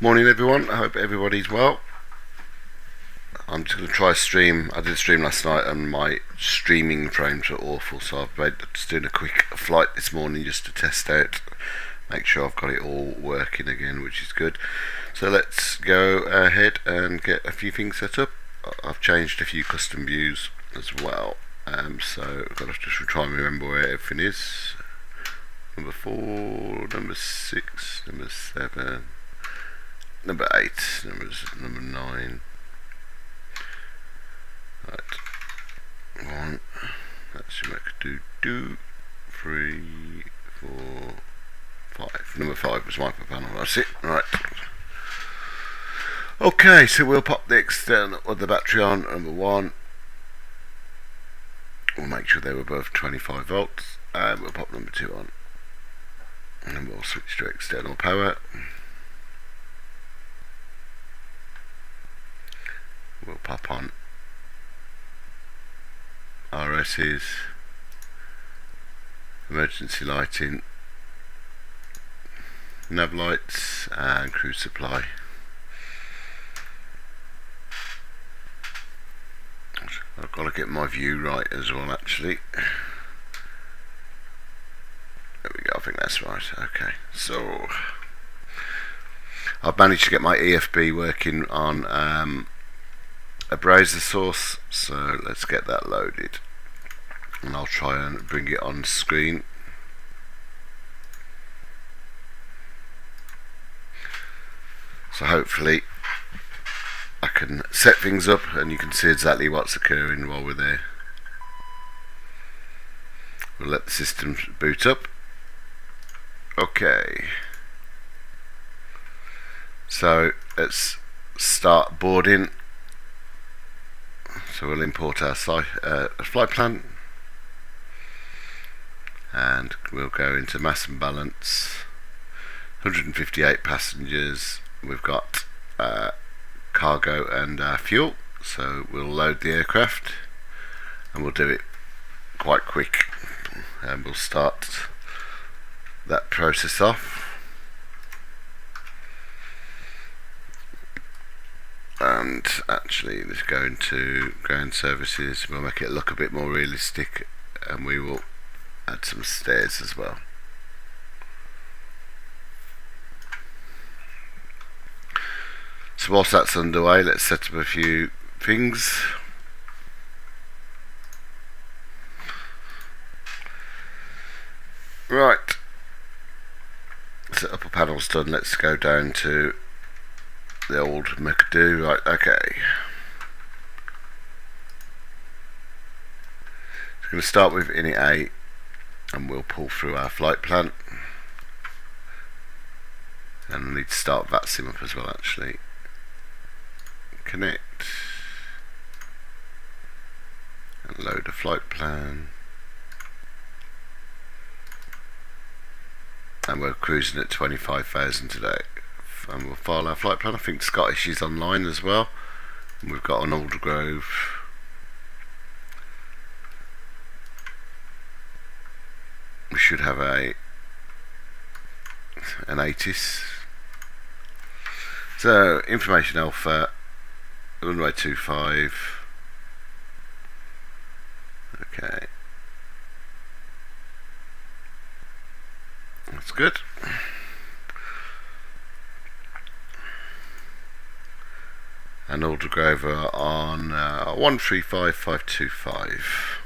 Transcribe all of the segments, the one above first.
Morning everyone, I hope everybody's well. I'm just going to try a stream. I did a stream last night and my streaming frames are awful, so I've been just doing a quick flight this morning just to test out, make sure I've got it all working again, which is good. So let's go ahead and get a few things set up. I've changed a few custom views as well, so I've got to just try and remember where everything is. Number 4, number 6, number 7, number 8, number 9. Right. 1. That should make 2, 3, 4, 5. Number 5 was my panel. That's it. Right. Okay, so we'll pop the external or the battery on. Number 1. We'll make sure they're above 25 volts. And we'll pop number 2 on. And then we'll switch to external power. We'll pop on RS's, emergency lighting, nav lights and cruise supply. I've got to get my view right as well actually. There we go, I think that's right. Okay, so I've managed to get my EFB working on a browser source, so let's get that loaded and I'll try and bring it on screen. So hopefully I can set things up and you can see exactly what's occurring while we're there. We'll let the system boot up. Okay, so let's start boarding. So we'll import our flight plan and we'll go into mass and balance. 158 passengers. We've got cargo and fuel, so we'll load the aircraft and we'll do it quite quick and we'll start that process off. And actually let's go into ground services. We'll make it look a bit more realistic and we will add some stairs as well. So whilst that's underway, let's set up a few things. Right, set up a panel's done. Let's go down to the old McDo. Right, okay. So we're going to start with init A and we'll pull through our flight plan. And we'll need to start Vatsim up as well actually. Connect. And load a flight plan. And we're cruising at 25,000 today. And we'll file our flight plan. I think Scottish is online as well. And we've got an Aldergrove. We should have an ATIS. So information alpha, runway 25. Okay, that's good. And Aldergrove on 135525.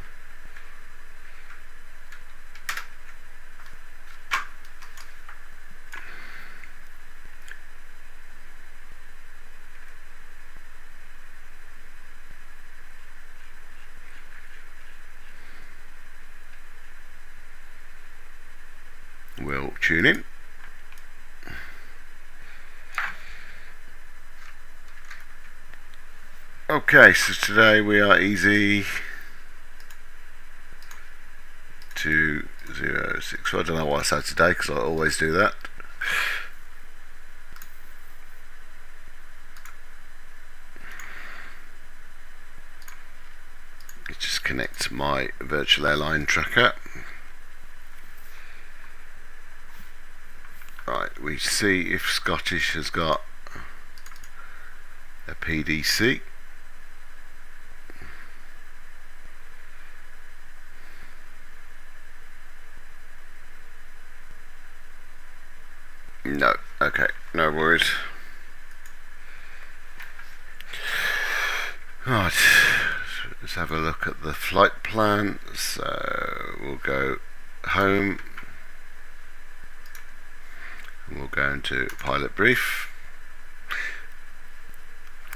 We'll tune in. Okay, so today we are easy 206. I don't know why I say today because I always do that. Just connect my virtual airline tracker. Right, we see if Scottish has got a PDC. No, okay, no worries. Right, let's have a look at the flight plan. So we'll go home, and we'll go into pilot brief,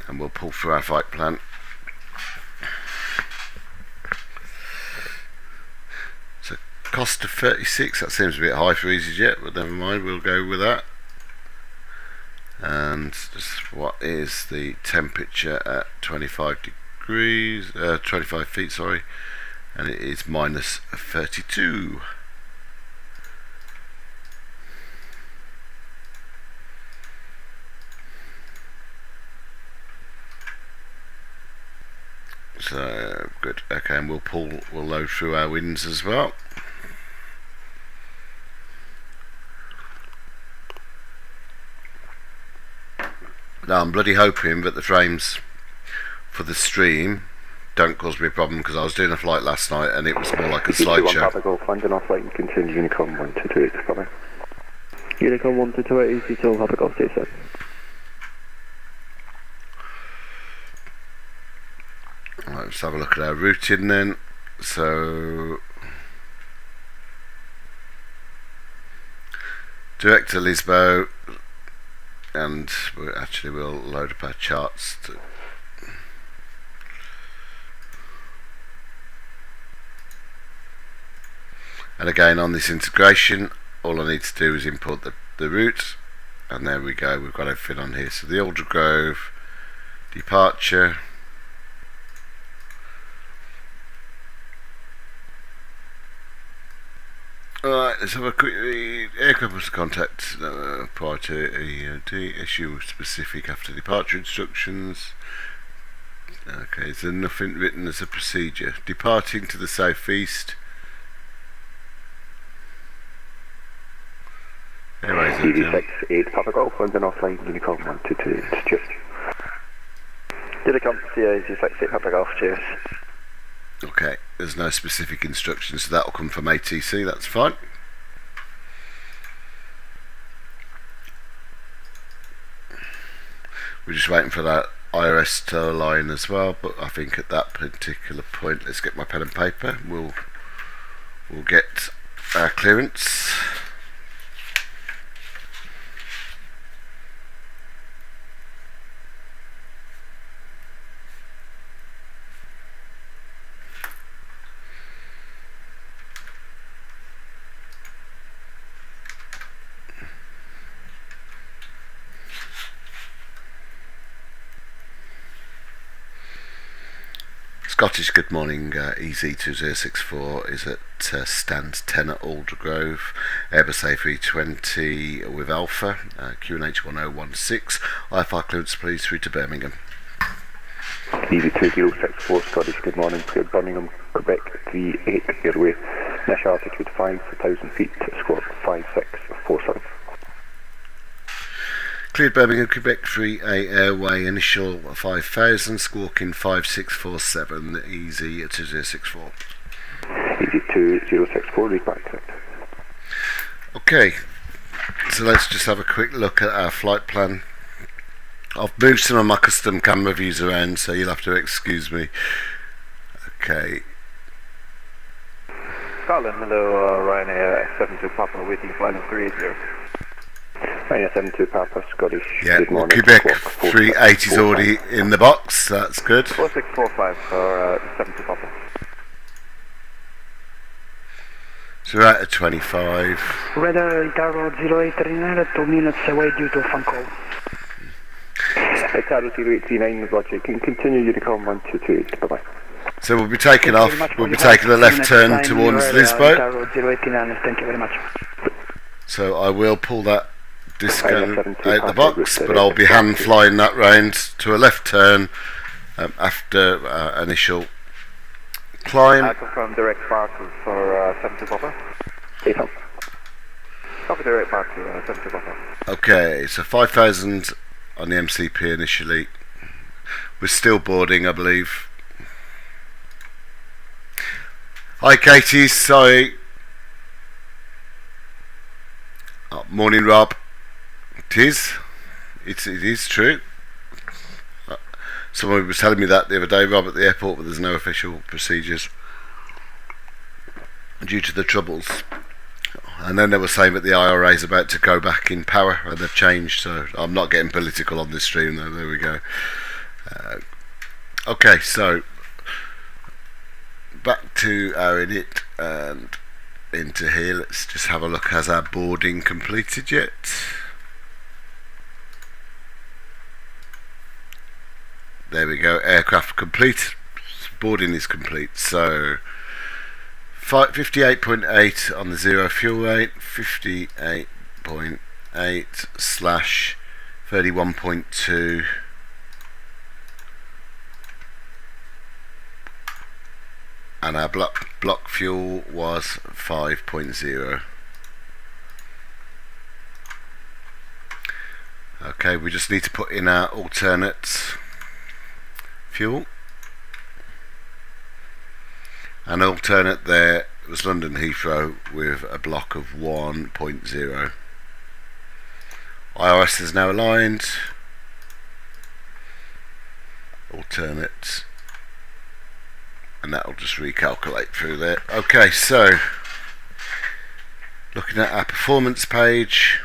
and we'll pull through our flight plan. So cost of 36, that seems a bit high for Easyjet, but never mind, we'll go with that. And just what is the temperature at 25 degrees, 25 feet, sorry, and it is minus 32. So good. Okay, and we'll load through our winds as well. Now I'm bloody hoping that the frames for the stream don't cause me a problem, because I was doing a flight last night and it was more like a slideshow. London off flight and continue Unicom 128, coming. Unicom 128, easy to Papa Golf station. Right, let's have a look at our routing then. So direct to Lisbon, and we'll load up our charts and again on this integration all I need to do is import the route, and there we go, we've got everything on here. So the Aldergrove departure, alright, let's have a quick read. Aircraft must contact prior to EOD, issue specific after departure instructions. Okay, is there nothing written as a procedure? Departing to the southeast. Anyways, EV68 Papa Golf, London offline, Unicom 122, cheers. Unicom, EV68 Papa Golf, cheers. Okay, there's no specific instructions, so that will come from ATC, that's fine. We're just waiting for that IRS to align as well, but I think at that particular point, let's get my pen and paper, we'll get our clearance. Scottish, good morning. EZ2064 is at stand 10 at Aldergrove. Airbus A320 with Alpha, QNH 1016. IFR clearance please through to Birmingham. EZ2064 Scottish, good morning. Cleared Birmingham, Quebec 38 Airway. Initial altitude 5,000 feet, squawk 5647. Cleared Birmingham, Quebec 3A Airway, initial 5,000, squawking 5647, EZ2064. EZ2064, read back correct. Okay, so let's just have a quick look at our flight plan. I've moved some of my custom camera views around, so you'll have to excuse me. Okay. Scotland, hello, Ryanair 72 Papa, waiting flight of 380. Ryanair 72 Papa, Scottish, yeah, good morning. Quebec 380 is already in the box, that's good. 4645 for 72 Papa. So we're at a 25. Radar Tower 0839, 2 minutes away due to a phone call. Tower 0839, Roger, can continue Unicom 122, bye-bye. So we'll be taking off, we'll be taking a left turn towards Lisbon. Tower 0839, thank you very much. So I will pull that disco out the box, but I'll be hand flying that round to a left turn after initial climb. I confirm direct parcel for 72 Papa. Copy direct parcel 72 Papa. Okay, so 5,000 on the MCP initially, We're still boarding, I believe. Hi Katie, sorry. Oh, morning Rob. It is true. Someone was telling me that the other day, Rob, at the airport, but there's no official procedures due to the troubles. And then they were saying that the IRA is about to go back in power, and they've changed. So I'm not getting political on this stream, though. There we go. Okay, so back to our init and into here. Let's just have a look. Has our boarding completed yet? There we go. Aircraft complete. Boarding is complete. So 58.8 on the 0 fuel rate, 58.8 slash 31.2, and our block fuel was 5.0. Okay, we just need to put in our alternate fuel. An alternate there was London Heathrow with a block of 1.0. IRS is now aligned. Alternate, and that will just recalculate through there. Okay, so looking at our performance page,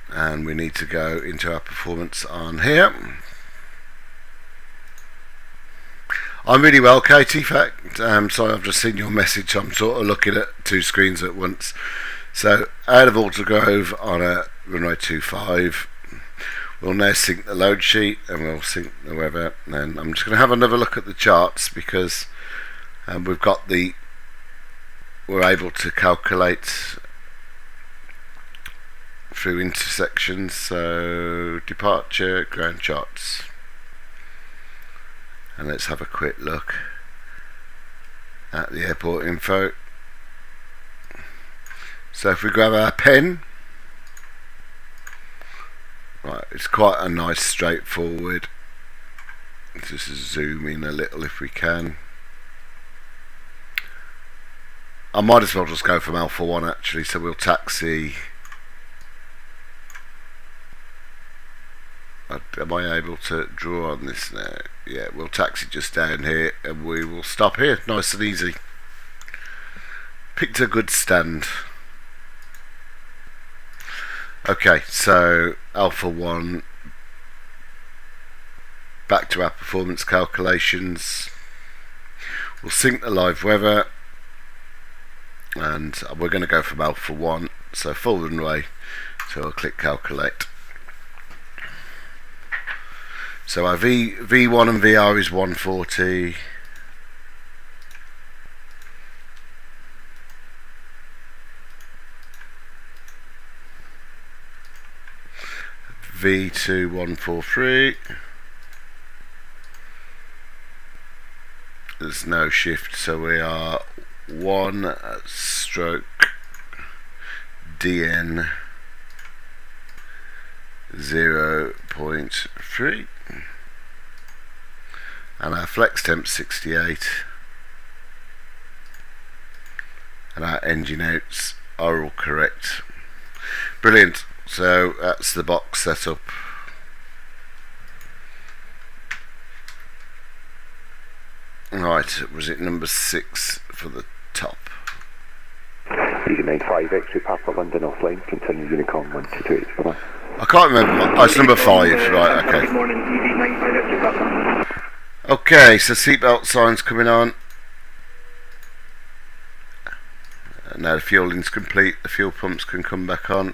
and we need to go into our performance on here. I'm really well, Katie. In fact, sorry, I've just seen your message. I'm sort of looking at two screens at once. So, out of Aldergrove on a runway 25, we'll now sync the load sheet and we'll sync the weather. And then I'm just going to have another look at the charts because we're able to calculate through intersections. So, departure, ground charts. And let's have a quick look at the airport info. So if we grab our pen, right, it's quite a nice straightforward. Let's just zoom in a little if we can. I might as well just go from Alpha 1 actually, so we'll taxi. Am I able to draw on this now? Yeah, we'll taxi just down here and we will stop here. Nice and easy. Picked a good stand. Okay, so Alpha 1, back to our performance calculations. We'll sync the live weather and we're going to go from Alpha 1, so full runway, so I'll click calculate. So our V1 and VR is 140. V2 143. There's no shift, so we are 1 stroke DN 0.3. And our flex temp 68, and our engine outs are all correct. Brilliant. So that's the box setup. Right, was it number 6 for the top? EGBB 5 X-ray Papa London offline, continue Unicorn 128 for that. I can't remember. Oh, it's number 5, right, okay. Good morning, EV9 5 X-ray Papa. Okay, so seatbelt signs coming on. Now the fueling's complete, the fuel pumps can come back on.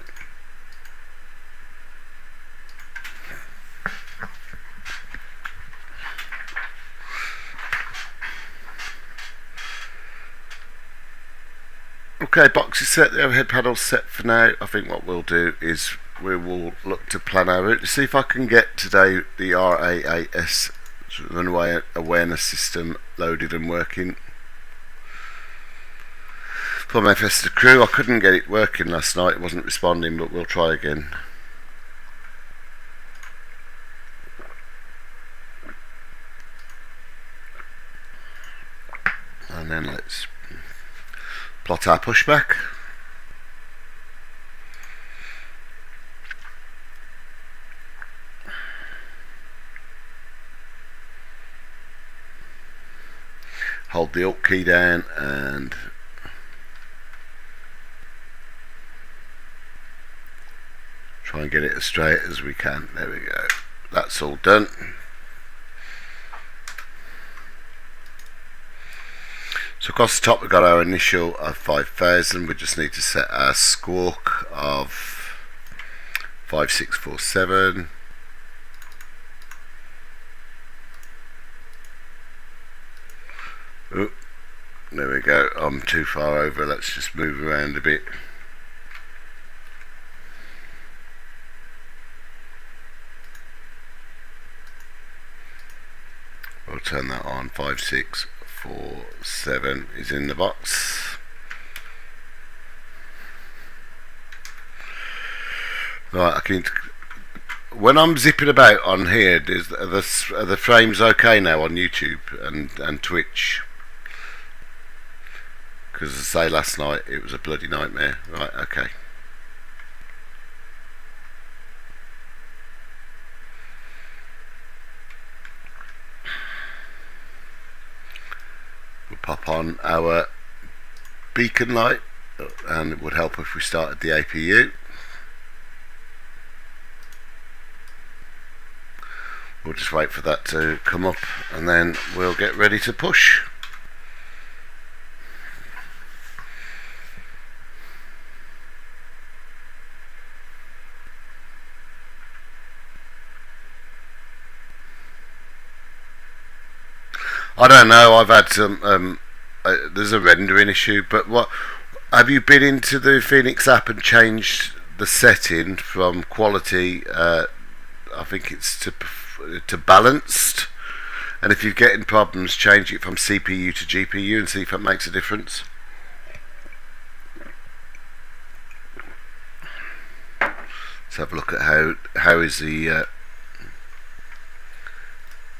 Okay, box is set, the overhead panel's set for now. I think what we'll do is we will look to plan our route to see if I can get today the RAAS runway awareness system loaded and working. For my Festa crew, I couldn't get it working last night, it wasn't responding, but we'll try again. and then let's plot our pushback. Hold the Alt key down and try and get it as straight as we can. There we go. That's all done. So across the top we've got our initial of 5,000. We just need to set our squawk of 5647. Oop, there we go. I'm too far over. Let's just move around a bit. We'll turn that on. 5647 is in the box. Right, I can. When I'm zipping about on here, are the frames okay now on YouTube and Twitch? Because as I say, last night it was a bloody nightmare. Right, okay. We'll pop on our beacon light, and it would help if we started the APU. We'll just wait for that to come up and then we'll get ready to push. I don't know, I've had some, there's a rendering issue, but what, have you been into the FENIX app and changed the setting from quality, I think it's to balanced, and if you're getting problems, change it from CPU to GPU and see if that makes a difference. Let's have a look at how is the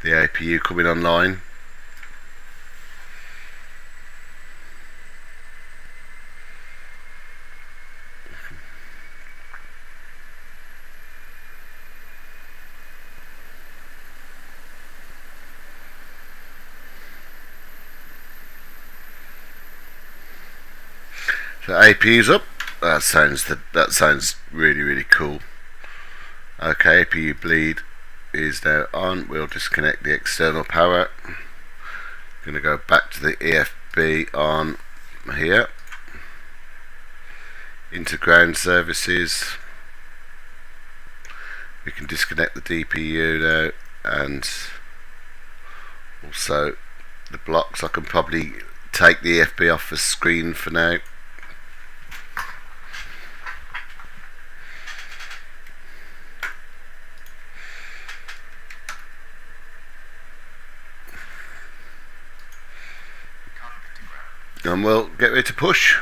APU coming online. So APU's up. That sounds really cool. Okay, APU bleed is now on. We'll disconnect the external power. Going to go back to the EFB on here. Into ground services. We can disconnect the DPU now, and also the blocks. I can probably take the EFB off the screen for now. And we'll get ready to push.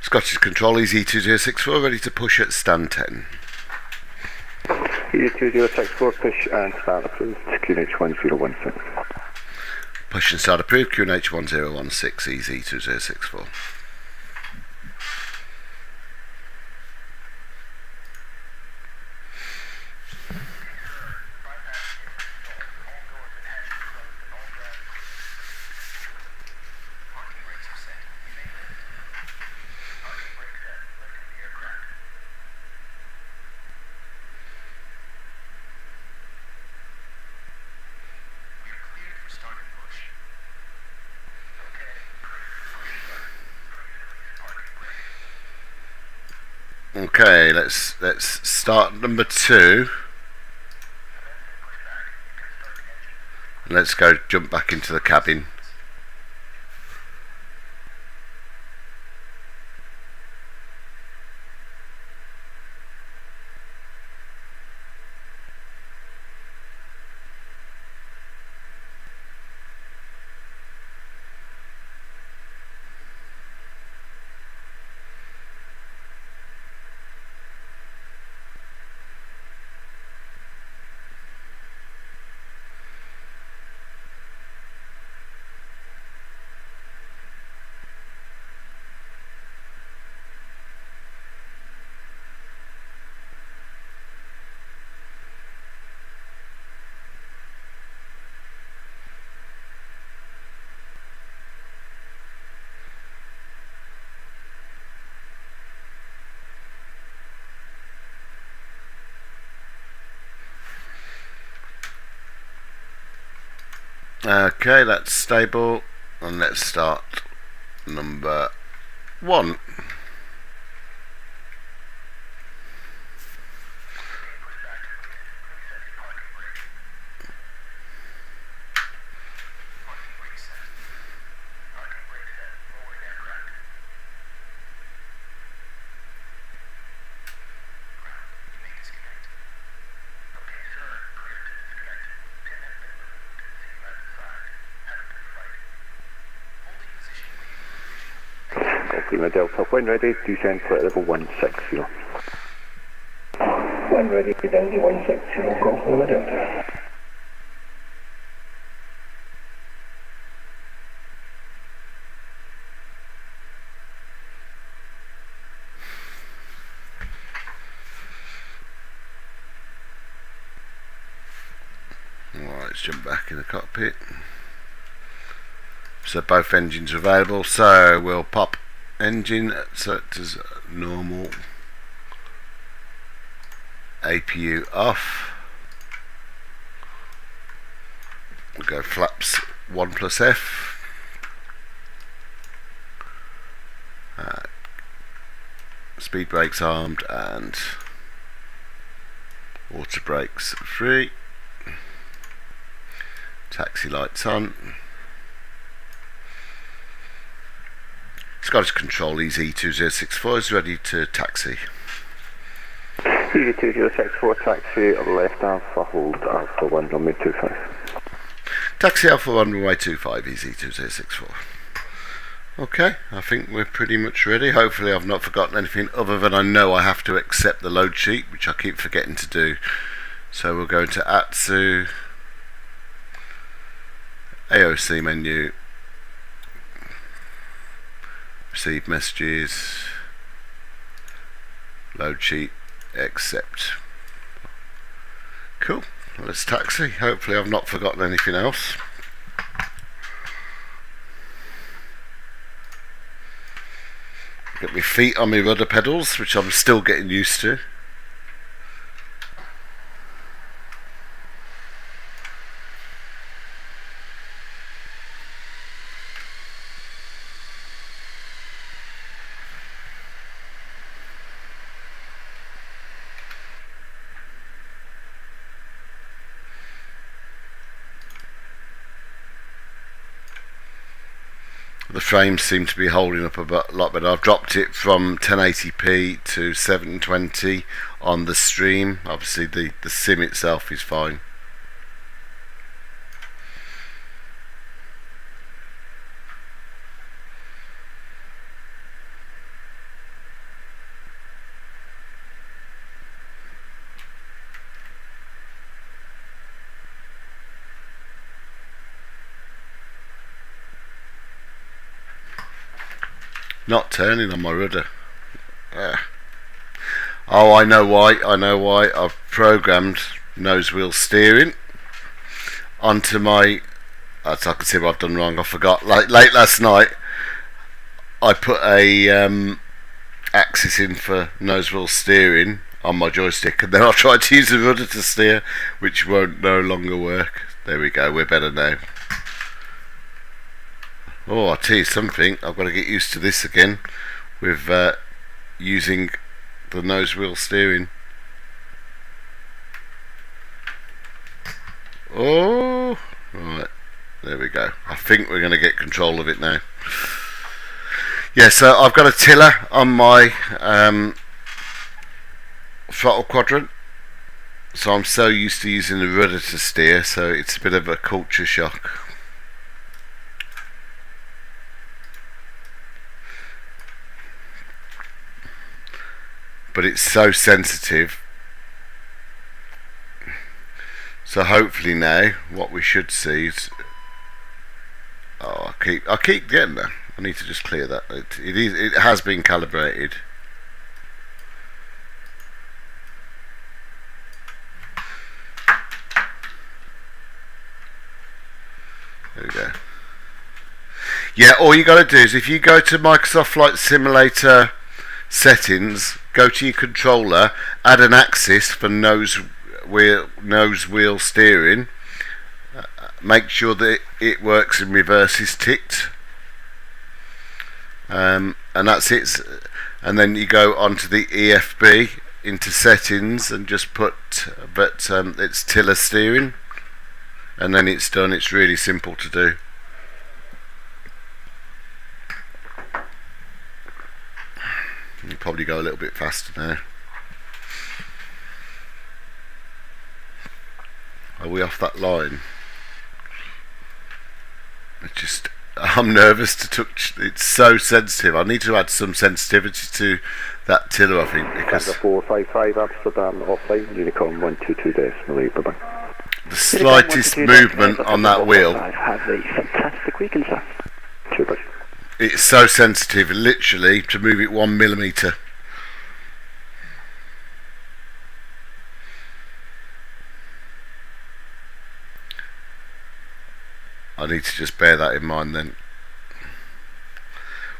Scottish Control, EZ2064, ready to push at stand 10. EZ2064, push and start approved, QNH1016. Push and start approved, QNH1016, EZ2064. Okay, let's start number 2. Let's go jump back into the cabin. Okay, that's stable, and let's start number 1. Lima Delta, when ready, descend flight level 160. When ready, down 160, Golf Lima Delta. Right, let's jump back in the cockpit. So both engines are available, so we'll pop engine set as normal, APU off, we'll go flaps 1 plus F, speed brakes armed and water brakes free, taxi lights on. Scottish Control EZ2064 is ready to taxi. EZ2064 taxi left Alpha, hold Alpha 1 runway 25. Taxi Alpha 1 runway 25 EZ2064. Okay, I think we're pretty much ready. Hopefully I've not forgotten anything other than I know I have to accept the load sheet, which I keep forgetting to do. So we'll go into ATSU, AOC menu, receive messages, load sheet, accept. Cool, let's taxi. Hopefully I've not forgotten anything else. Get my feet on my rudder pedals, which I'm still getting used to. The frames seem to be holding up a lot better. I've dropped it from 1080p to 720 on the stream. Obviously the sim itself is fine. Not turning on my rudder. Oh, I know why. I've programmed nose wheel steering onto my. That's I can see what I've done wrong. I forgot. Like late last night, I put a axis in for nose wheel steering on my joystick, and then I tried to use the rudder to steer, which won't no longer work. There we go. We're better now. Oh, I'll tell you something, I've got to get used to this again with using the nose wheel steering. Oh, right, there we go. I think we're going to get control of it now. Yeah, so I've got a tiller on my throttle quadrant. So I'm so used to using the rudder to steer, so it's a bit of a culture shock. But it's so sensitive, so hopefully now what we should see is, oh, I keep getting there. I need to just clear that. It has been calibrated. There we go. Yeah, all you got to do is if you go to Microsoft Flight Simulator settings, go to your controller, add an axis for nose wheel steering, make sure that it works in reverse is ticked, and that's it. And then you go onto the EFB into settings and just put it's tiller steering, and then it's done. It's really simple to do. You probably go a little bit faster now. Are we off that line? It's just, I'm nervous to touch. It's so sensitive. I need to add some sensitivity to that tiller, I think, because 455 Amsterdam offline, Unicorn 122.8 Bham. the slightest movement on that wheel, Have a fantastic weekend, sir. Super. it's so sensitive, literally, to move it 1 millimetre. I need to just bear that in mind then.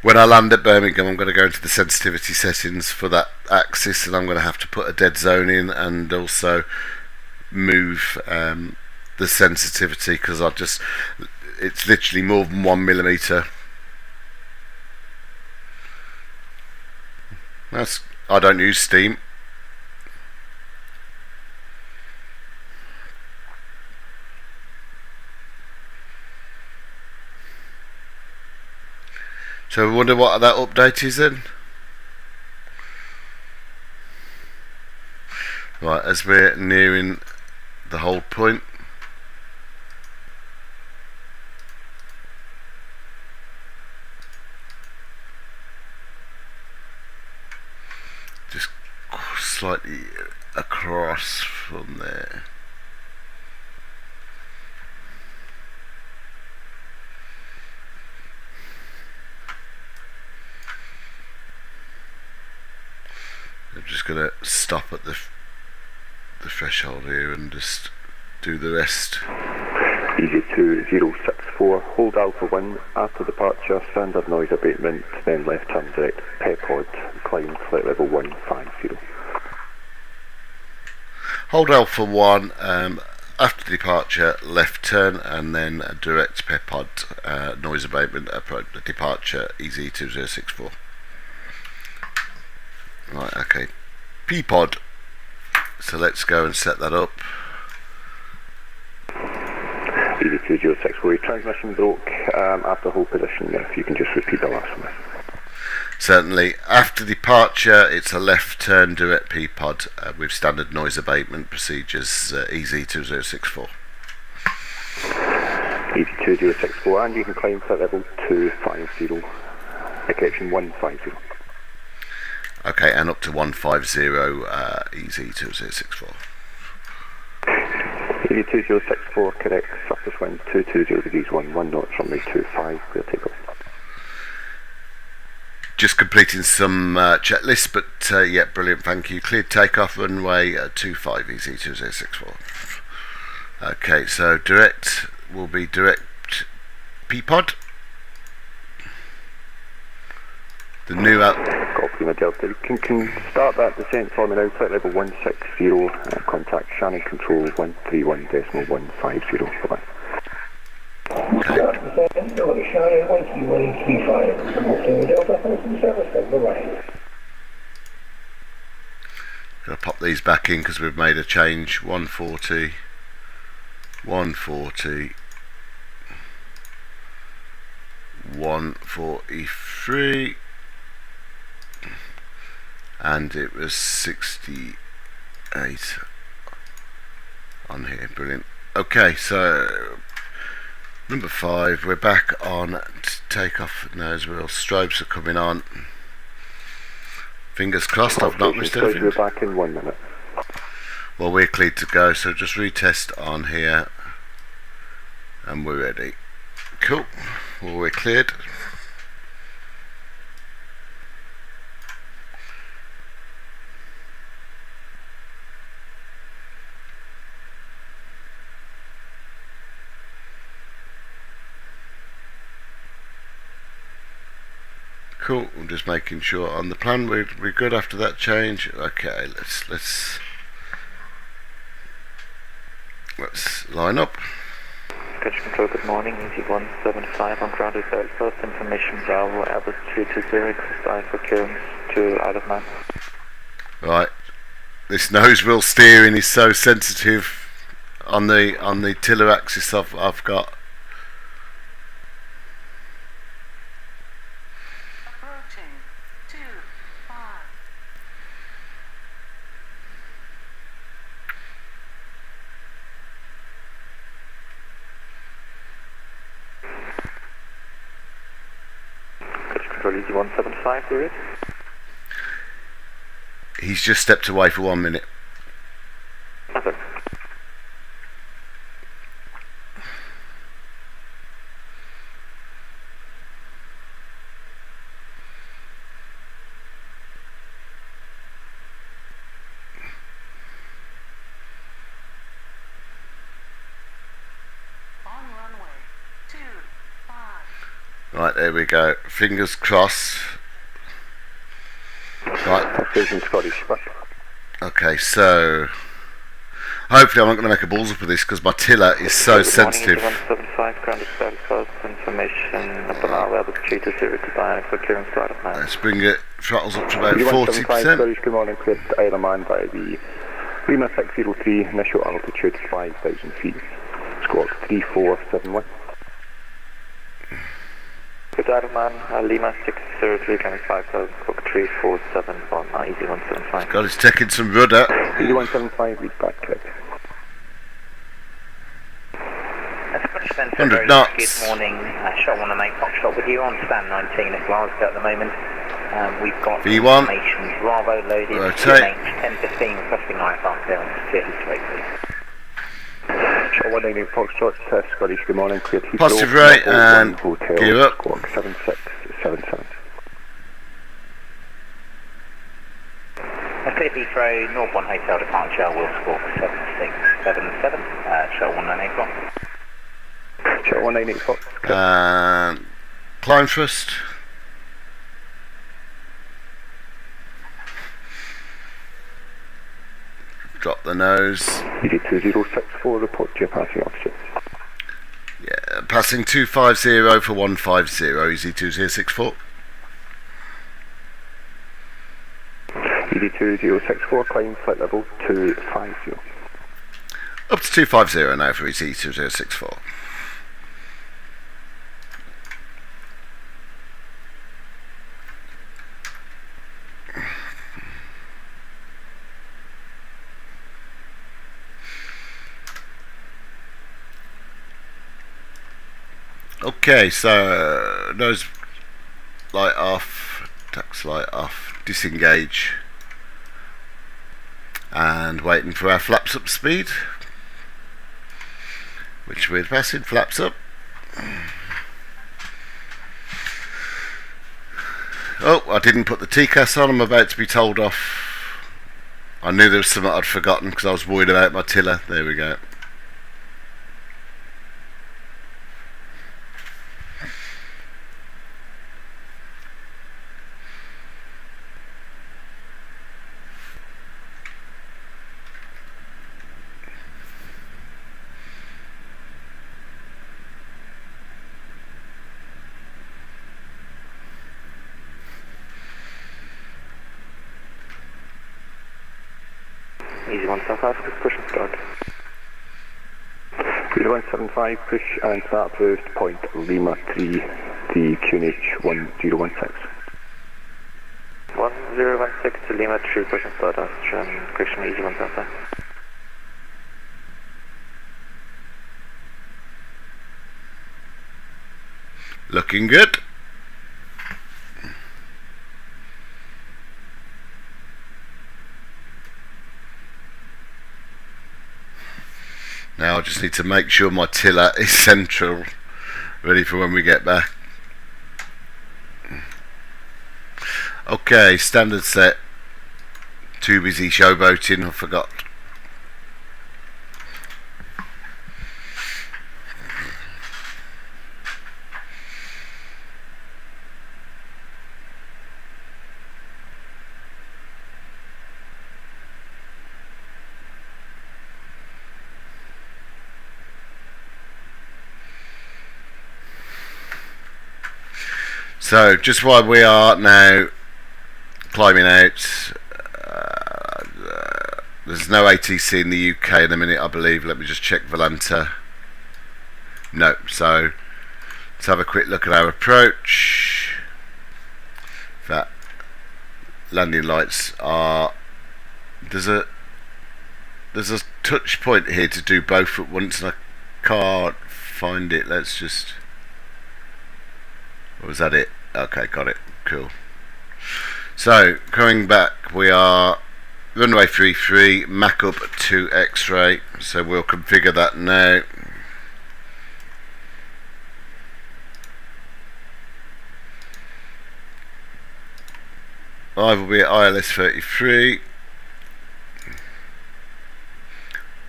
When I land at Birmingham, I'm going to go into the sensitivity settings for that axis, and I'm going to have to put a dead zone in and also move the sensitivity, because it's literally more than 1 millimetre. I don't use steam. So I wonder what that update is then. Right, as we're nearing the hold point, just slightly across from there. I'm just going to stop at the threshold here and just do the rest. EG2064, hold Alpha 1 after departure, standard noise abatement, then left turn direct, PEPOD, climb flight level 150. Hold Alpha 1 after departure, left turn, and then direct PEPOD noise abatement departure EZ2064. Right, okay. PPOD. So let's go and set that up. EG2064, transmission broke after hold position. If you can just repeat the last one. Certainly. After departure, it's a left turn direct PPOD with standard noise abatement procedures EZ2064. EG2064, and you can climb flight level 250, correction 150. Okay, and up to 150 EZ2064. EG2064, correct, surface wind 220 degrees 1 knots, runway 25, clear takeoff. Just completing some checklists, but yeah, brilliant, thank you. Cleared takeoff, runway 25 EZ2064. Okay, so direct will be direct PPOD. The new Copy, my Delta. Can start that descent for me now, flight level 160, contact Shannon Control 131.150, bye-bye. Okay. Shannon 131.35. Delta, thanks for the service, bye-bye. Gonna pop these back in because we've made a change. 140, 140, 143. And it was 68 on here. Brilliant. Okay, so number 5, we're back on takeoff now as well. Strobes are coming on. Fingers crossed I've not missed anything. We're back in 1 minute. Well, we're cleared to go, so just retest on here and we're ready. Cool. Well, we're cleared. Cool. I'm just making sure on the plan we're good after that change. Okay, let's line up. British Control, good morning. Easy 175 on ground with Belfast. Information Bravo, Airbus 320, crystalline for clearance to Isle of Man. Right. This nose wheel steering is so sensitive on the tiller axis I've got. Approaching 25. British Control, Easy 175, do it. He's just stepped away for 1 minute. Okay. On runway 25. Right, there we go. Fingers crossed. Right. Precision Scottish, but Okay, so hopefully I'm not going to make a balls up of this because my tiller is so sensitive. 175, ground with Belfast. Information about Airbus 320 to Diana for clearance to Isle of Man. Let's bring it throttles up to about 175 40%. Scottish, good morning, cleared to Isle of Man by the Lima 603, initial altitude 5,000 feet, squawk 3471. Good Isle of Man, Lima 603, coming 5,000, squawk 347 on Easy 175. God, it's taking some rudder. 175, read back, correct. Scottish Centre, 100 very knots. good morning. Shot 108 Foxtrot with you on stand 19 at Glasgow at the moment. We've got V1. information Bravo loaded, Rotate. QNH 1015 requesting IFR clearance to Heathrow, please. Shot 198 Foxtrot, Scottish, good morning, cleared Heathrow. Positive rate Bravo and 1 Hotel, gear up. Squawk 7677. Clear Heathrow, North 1 Hotel departure, will squawk 7677, shot 198 Fox. Shot 198 Fox. And climb thrust. Drop the nose. ED2064, report to your passing altitude. Yeah, passing 250 for 150, easy 2064. ED2064, climb flight level 250. Up to 250 now for easy 2064. Okay, so nose light off, tax light off, disengage, and waiting for our flaps up speed, which we're passing. Flaps up. Oh, I didn't put the TCAS on. I'm about to be told off. I knew there was something I'd forgotten because I was worried about my tiller. There we go. Easy 175, push and start. 175, push and start approved, point Lima 3, the QNH 1016. 1016 to Lima 3, push and start, Austrian, correction, Easy 175. Looking good. Now I just need to make sure my tiller is central, ready for when we get back. Okay, standard set. Too busy showboating, I forgot. So just while we are now climbing out, there's no ATC in the UK in a minute, I believe. Let me just check Volanta. No, so let's have a quick look at our approach. That landing lights are, there's a touch point here to do both at once and I can't find it. Let's just, was that it? Okay, got it, cool. So coming back, we are runway 33, Mac up to X-ray, so we'll configure that now. I will be at ILS 33,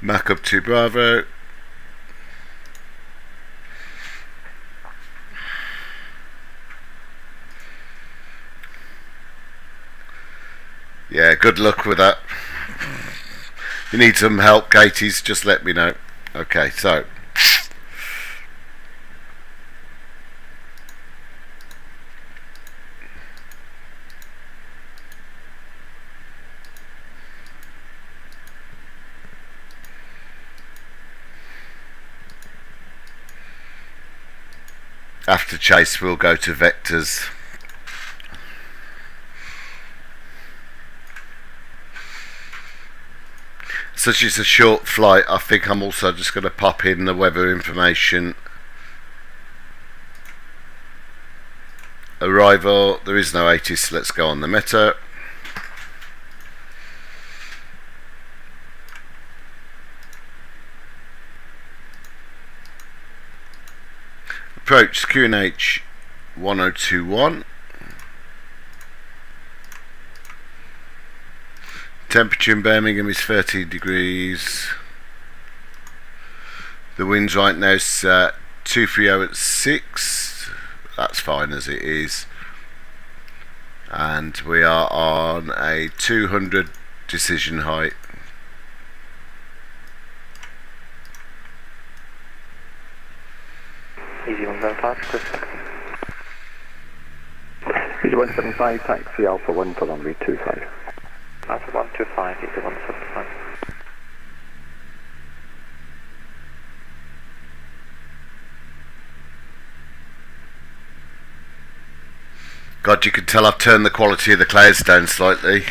Mac up to Bravo, yeah, good luck with that. If you need some help, Katies, just let me know. Okay, so after chase we'll go to vectors. Such as a short flight, I think I'm also just going to pop in the weather information. Arrival, there is no 80, so let's go on the meta. Approach QNH 1021. Temperature in Birmingham is 30 degrees. The wind's right now is 230 at 6. That's fine as it is. And we are on a 200 decision height. Easy 175, Pushback. Easy 175, taxi Alpha 1 for runway 25. Alpha 125, Easy 175. God, you can tell I've turned the quality of the clouds down slightly.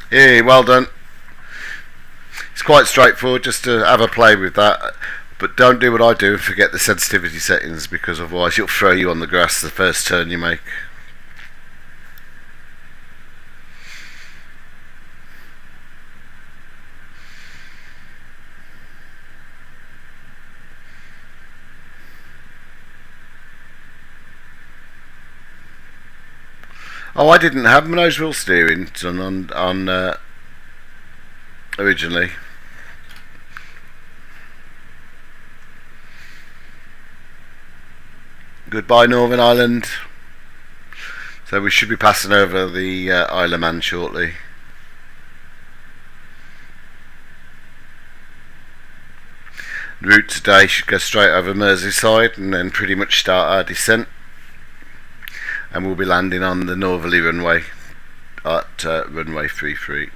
Yeah, well done. It's quite straightforward, just to have a play with that. But don't do what I do and forget the sensitivity settings, because otherwise it'll throw you on the grass the first turn you make. Oh, I didn't have nose wheel steering on originally. Goodbye Northern Ireland. So we should be passing over the Isle of Man shortly. The route today should go straight over Merseyside and then pretty much start our descent. And we'll be landing on the northerly runway at runway 33.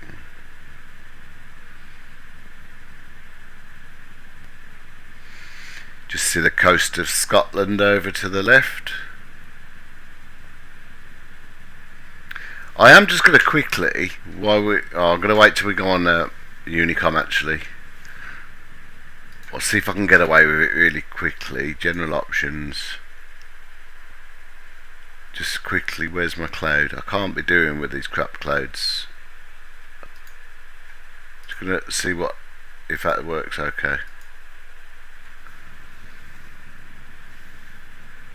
Just see the coast of Scotland over to the left. I am just going to quickly, I'm going to wait till we go on Unicom actually. I'll see if I can get away with it really quickly. General options. Just quickly, where's my cloud? I can't be doing with these crap clouds. Just going to see if that works okay.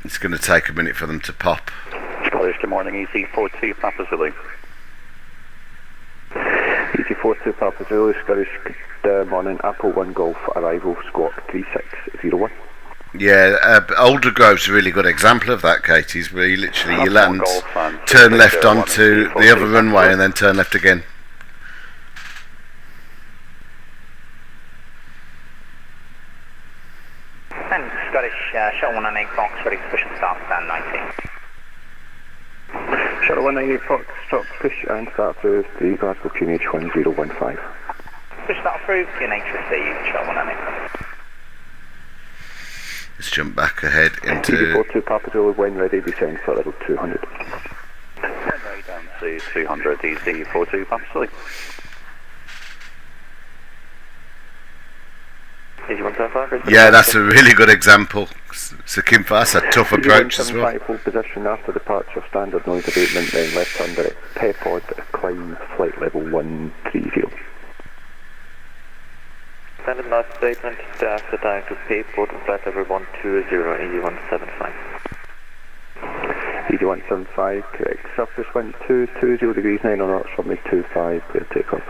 It's going to take a minute for them to pop. Scottish, good morning, Easy 42 Papa Zulu. Easy 42 Papa Zulu, Scottish, good morning, Apple 1 Golf, arrival, squawk 3601. Yeah, Aldergrove's a really good example of that, Katie's, where you literally you land, Golf and turn Victor left 1 onto and 2, the other 4, runway and then turn left again. And Scottish Shuttle 198 Fox, ready to push and start, stand 19. Shuttle 198 Fox, stop, push and start through the Glasgow QNH 1015. Push start through, QNH received, Shuttle 198. Let's jump back ahead into... EG42 Papa Zulu, when ready, descend for level 200. Runway down to 200, EG42 Papa Zulu. Yeah, that's a really good example. So Kimfa, that's a tough approach as well. Hold position after departure, standard noise abatement, then left turn direct, PEPOD, climb, flight level 130. Standard noise abatement, after time to PEPOD, flight level 120, EG175. EG175, correct. Surface wind 220 degrees, 9 knots, runway 25, clear takeoff.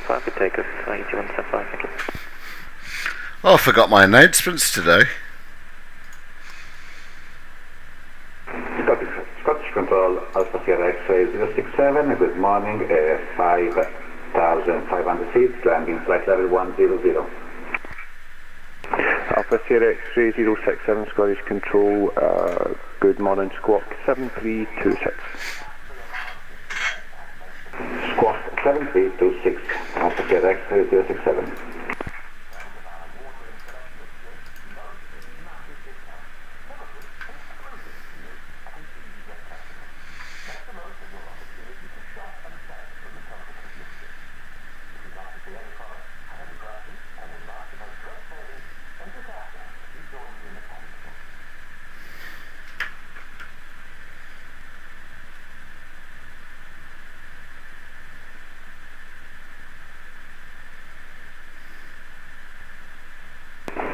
5 to take us, EG175, thank you. Oh, I forgot my announcements today. Scottish Control, Alpha Sierra X-ray 067, good morning, 5,500 feet, landing flight level 100. Alpha Sierra X-ray 067, Scottish Control, good morning, squawk 7326. Squawk 7326, Alpha Sierra X-ray 067.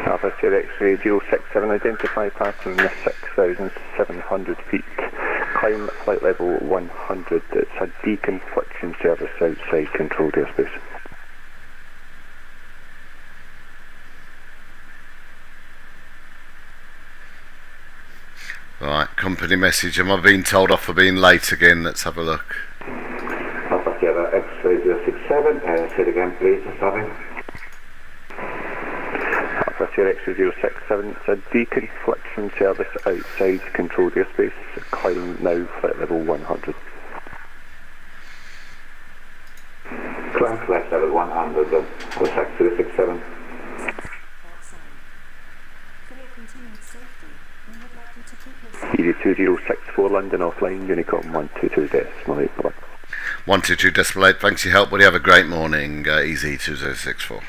Alpha Sierra X-ray 067, identify passing 6,700 feet. Climb flight level 100. It's a deconfliction service outside controlled airspace. Right, company message. Am I being told off for being late again? Let's have a look. Alpha Sierra X-ray 067, say it again please, sorry. Alpha Sierra X-ray 067, it's a deconfliction service outside controlled airspace. Climb now flight level 100. Climb flight level 100, Cossack 067. ED2064 London offline, Unicom 122.8. 122.8, thanks for your help, buddy. Have a great morning. EZ2064.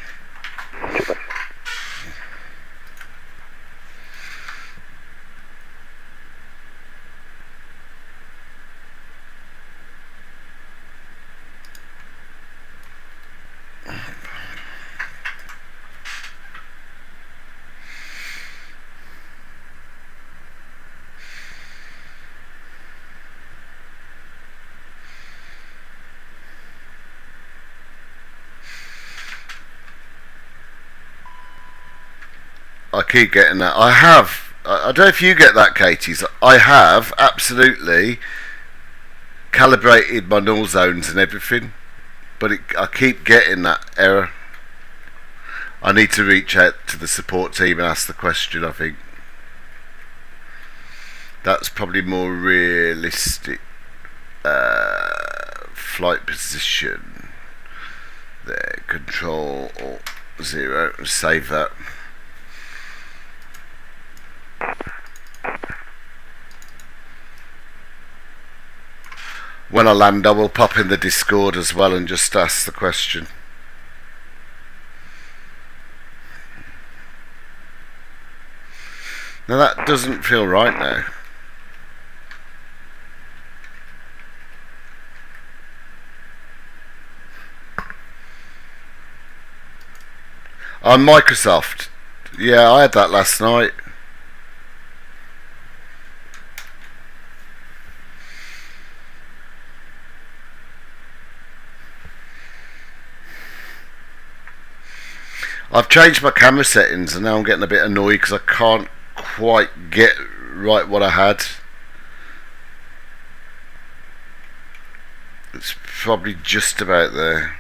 I keep getting that. I don't know if you get that, Katie's. I have absolutely calibrated my null zones and everything, but I keep getting that error. I need to reach out to the support team and ask the question, I think. That's probably more realistic. Flight position. There, control or 0. Save that. When I land, I will pop in the Discord as well and just ask the question. Now that doesn't feel right now. On Microsoft. Yeah, I had that last night. I've changed my camera settings and now I'm getting a bit annoyed because I can't quite get right what I had. It's probably just about there.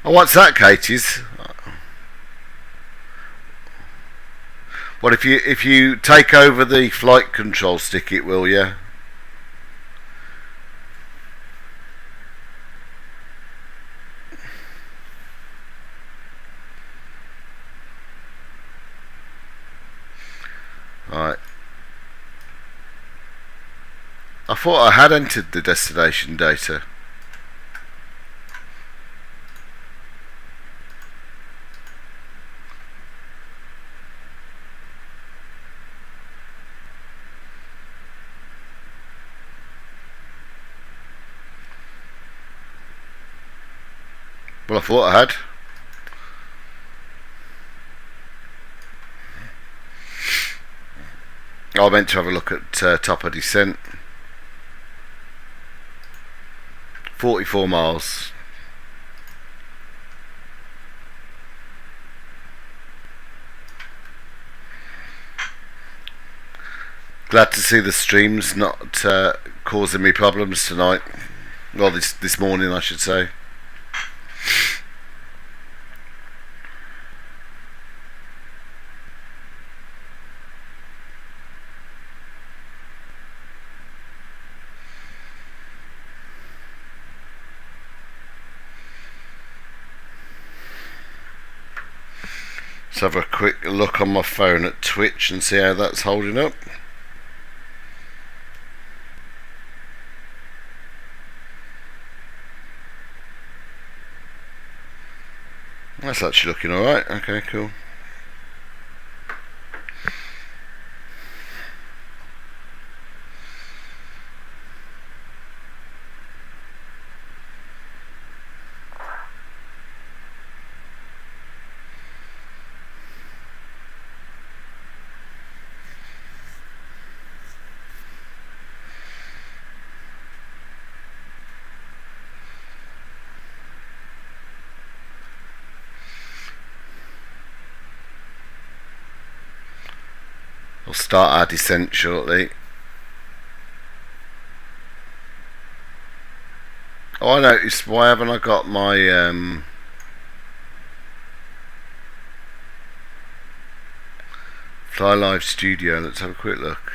Oh, what's that, Katie's? What if you take over the flight control stick, it will, yeah? Right. I thought I had entered the destination data. Well, I thought I had. I meant to have a look at top of descent. 44 miles. Glad to see the streams not causing me problems tonight. Well, this morning, I should say. Let's have a quick look on my phone at Twitch and see how that's holding up. That's actually looking alright. Okay, cool. We'll start our descent shortly. Oh, I noticed, why haven't I got my Fly Live Studio? Let's have a quick look.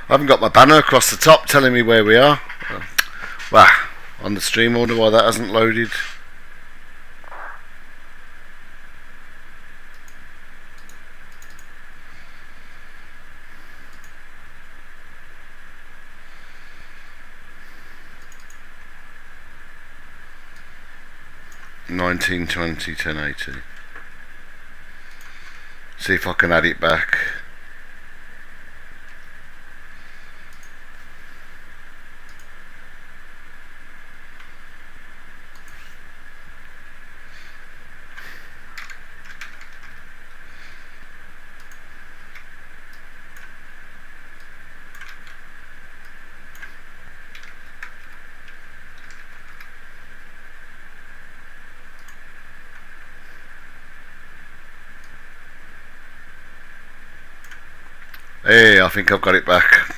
I haven't got my banner across the top telling me where we are. Wow, on the stream order, why that hasn't loaded. $19.20, $10.80. See if I can add it back. Hey, I think I've got it back.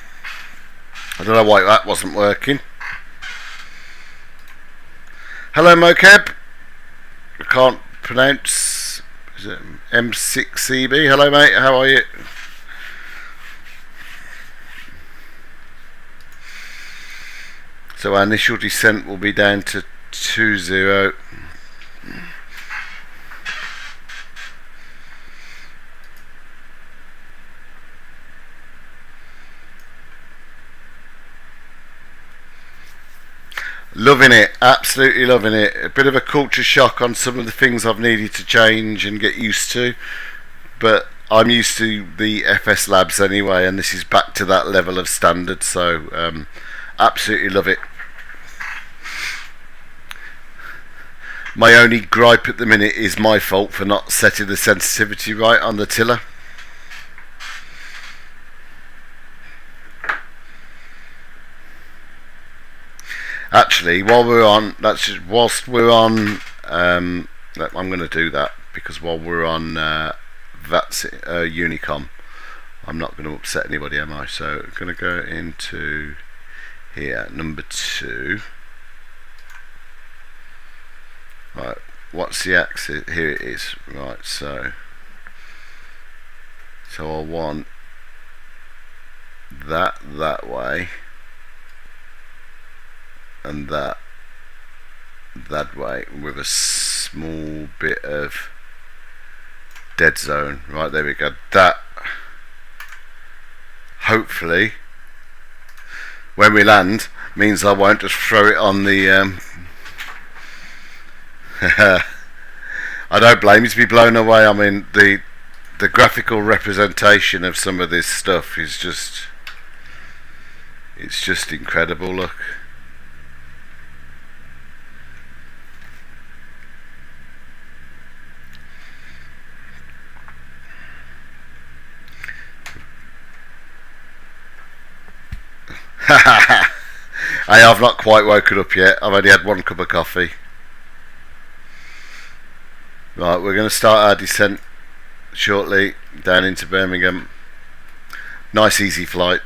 I don't know why that wasn't working. Hello, Mocab. I can't pronounce. Is it M6CB? Hello, mate. How are you? So our initial descent will be down to 20. Loving it, absolutely loving it. A bit of a culture shock on some of the things I've needed to change and get used to, but I'm used to the FS labs anyway, and this is back to that level of standard, so absolutely love it. My only gripe at the minute is my fault for not setting the sensitivity right on the tiller. Actually, while we're on, whilst we're on, I'm going to do that because while we're on Vatsim, Unicom, I'm not going to upset anybody, am I? So I'm going to go into here, number 2. Right, what's the axis? Here it is. Right, so I want that way. And that way with a small bit of dead zone. Right, there we go. That hopefully when we land means I won't just throw it on the I don't blame you to be blown away. I mean the graphical representation of some of this stuff is just, it's just incredible. Look. Hey, I've not quite woken up yet. I've only had 1 cup of coffee. Right, we're going to start our descent shortly down into Birmingham. Nice easy flight.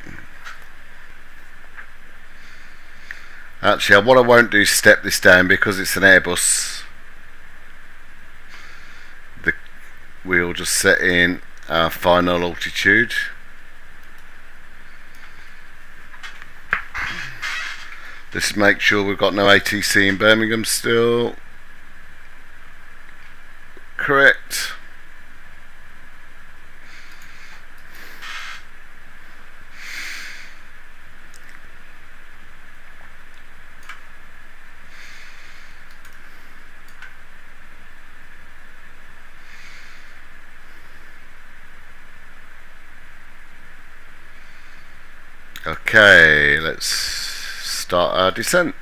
Actually, what I won't do is step this down because it's an Airbus. We'll just set in our final altitude. Just make sure we've got no ATC in Birmingham still. Correct. Okay, let's start our descent.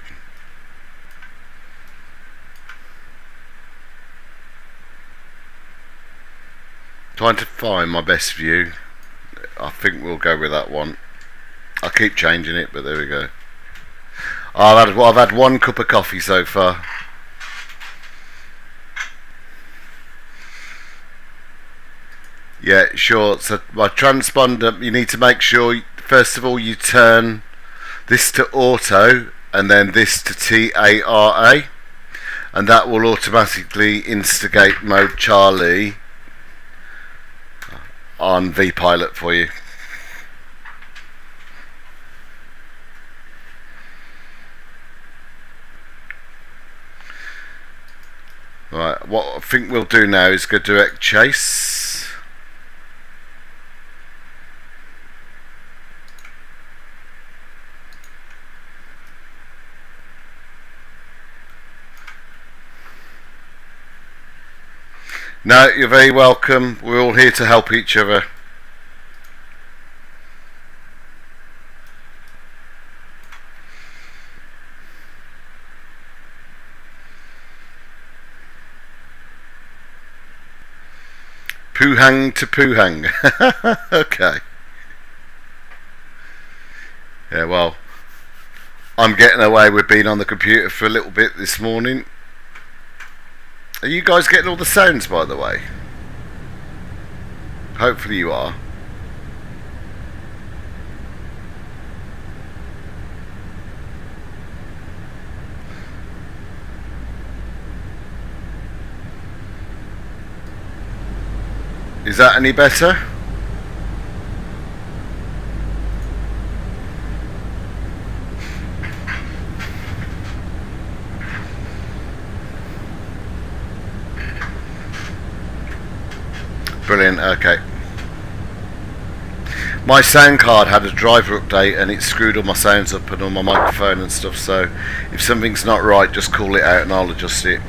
Trying to find my best view. I think we'll go with that one. I'll keep changing it, but there we go. I've had 1 cup of coffee so far. Yeah, sure. So my transponder, you need to make sure first of all you turn this to auto and then this to TARA, and that will automatically instigate mode Charlie on vPilot for you. Right, what I think we'll do now is go direct chase. No, you're very welcome. We're all here to help each other. Poohang to Poohang. Okay. Yeah, well, I'm getting away with being on the computer for a little bit this morning. Are you guys getting all the sounds, by the way? Hopefully you are. Is that any better? Brilliant, okay. My sound card had a driver update and it screwed all my sounds up and all my microphone and stuff, so if something's not right, just call it out and I'll adjust it.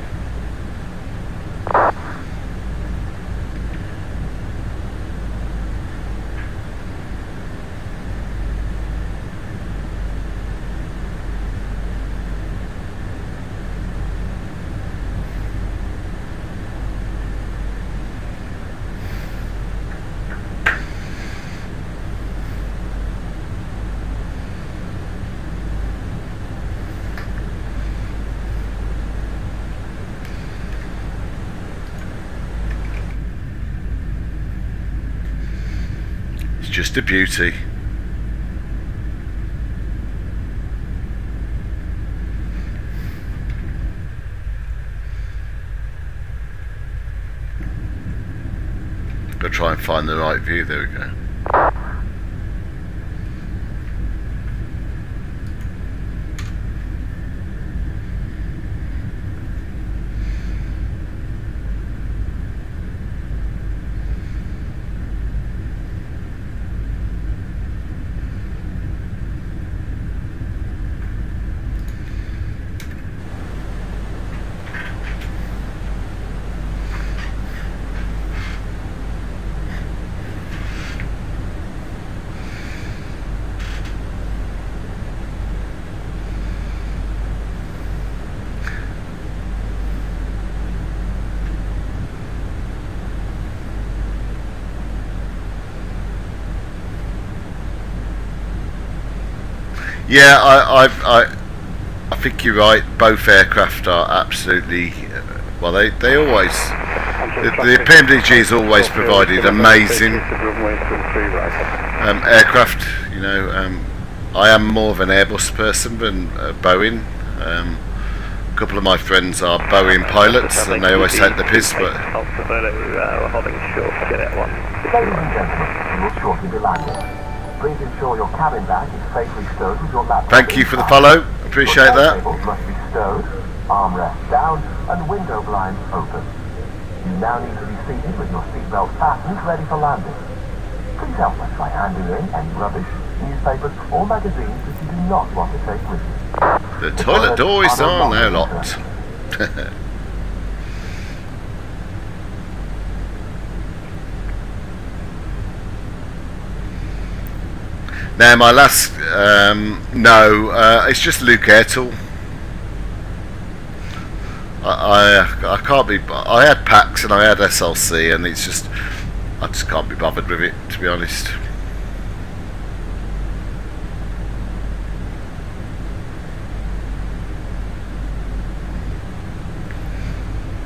Just a beauty. Gotta try and find the right view. There we go. Yeah, I think you're right. Both aircraft are absolutely well. They always the PMDG's always provided amazing aircraft. You know, I am more of an Airbus person than Boeing. A couple of my friends are Boeing pilots, and they always take the piss. But please ensure your cabin bag is safely stowed with your laptop. Thank you for the follow. Appreciate that. Tables must be stowed, armrests down, and window blinds open. You now need to be seated with your seatbelt fastened, ready for landing. Please help us by handing in any rubbish, newspapers, or magazines that you do not want to take with you. The toilet doors are now locked. Now my last, it's just Luke Airtool. I can't be. I had PAX and I had SLC, and it's just I just can't be bothered with it, to be honest.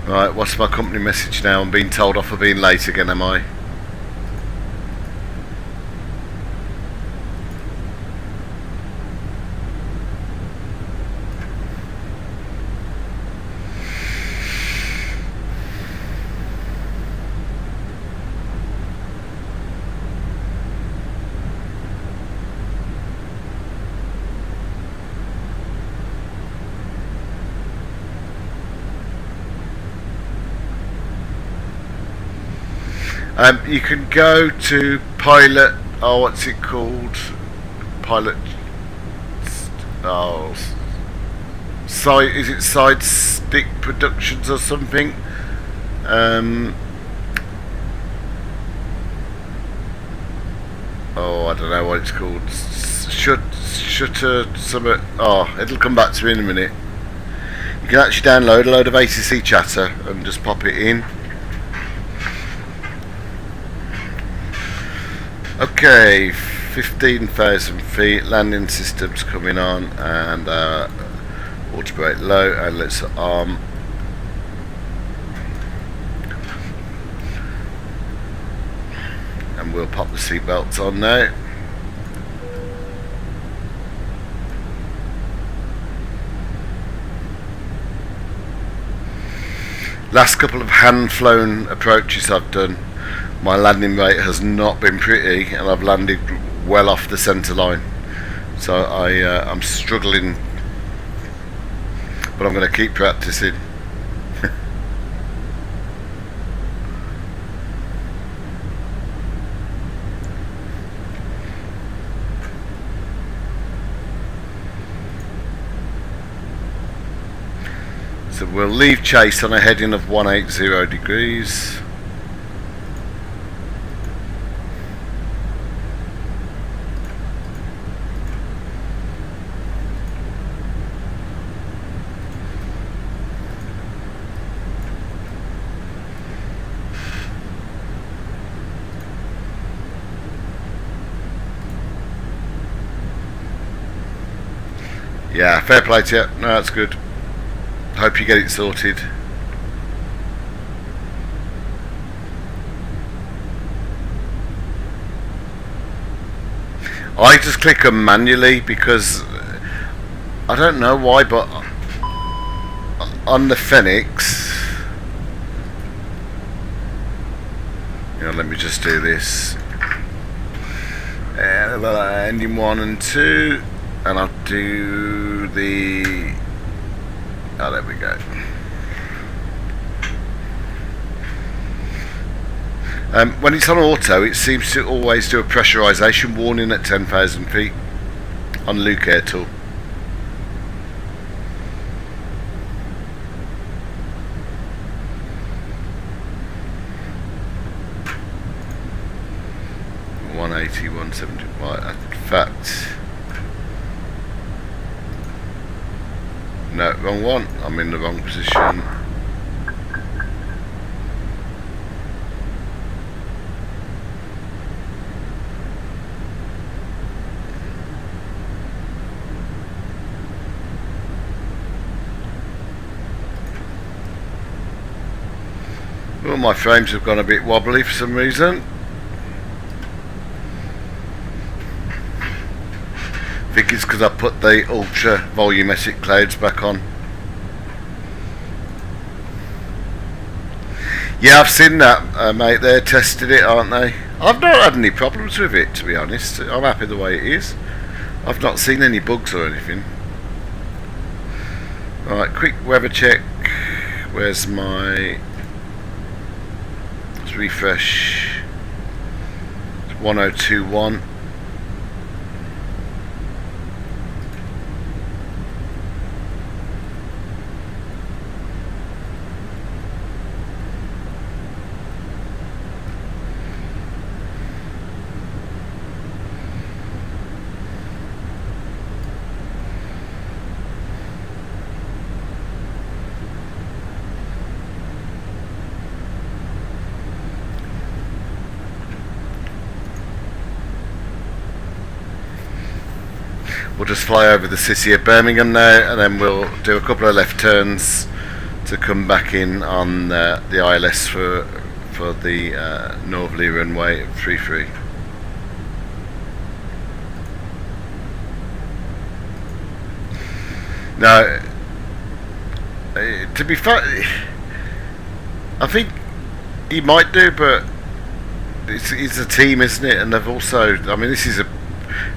Right, what's my company message now? I'm being told off for being late again, am I? You can go to pilot. Oh, what's it called? Pilot. Oh, side. Is it Side Stick Productions or something? Oh, I don't know what it's called. Shutter. Something. Oh, it'll come back to me in a minute. You can actually download a load of ACC chatter and just pop it in. Okay, 15,000 feet, landing systems coming on, and auto brake low, and let's arm. And we'll pop the seat belts on now. Last couple of hand flown approaches I've done my landing rate has not been pretty, and I've landed well off the centre line. So I'm struggling, but I'm going to keep practicing. So we'll leave chase on a heading of 180 degrees. Yeah, fair play to you. No, that's good. Hope you get it sorted. I just click them manually because I don't know why, but on the FENIX, let me just do this. Ending 1 and 2, and I'll do the. Oh, there we go. When it's on auto, it seems to always do a pressurisation warning at 10,000 feet on Luke Air Tool. $180, $170. Right, in fact. No, wrong one. I'm in the wrong position. Well, my frames have gone a bit wobbly for some reason. I think it's because I put the ultra volumetric clouds back on. Yeah, I've seen that, mate. They're tested it, aren't they? I've not had any problems with it, to be honest. I'm happy the way it is. I've not seen any bugs or anything. Right, quick weather check. Where's my... Let's refresh. It's 1021. We'll just fly over the city of Birmingham now, and then we'll do a couple of left turns to come back in on the ILS for the northerly runway 33. Now, to be fair, I think he might do, but it's a team, isn't it? And they've also, I mean, this is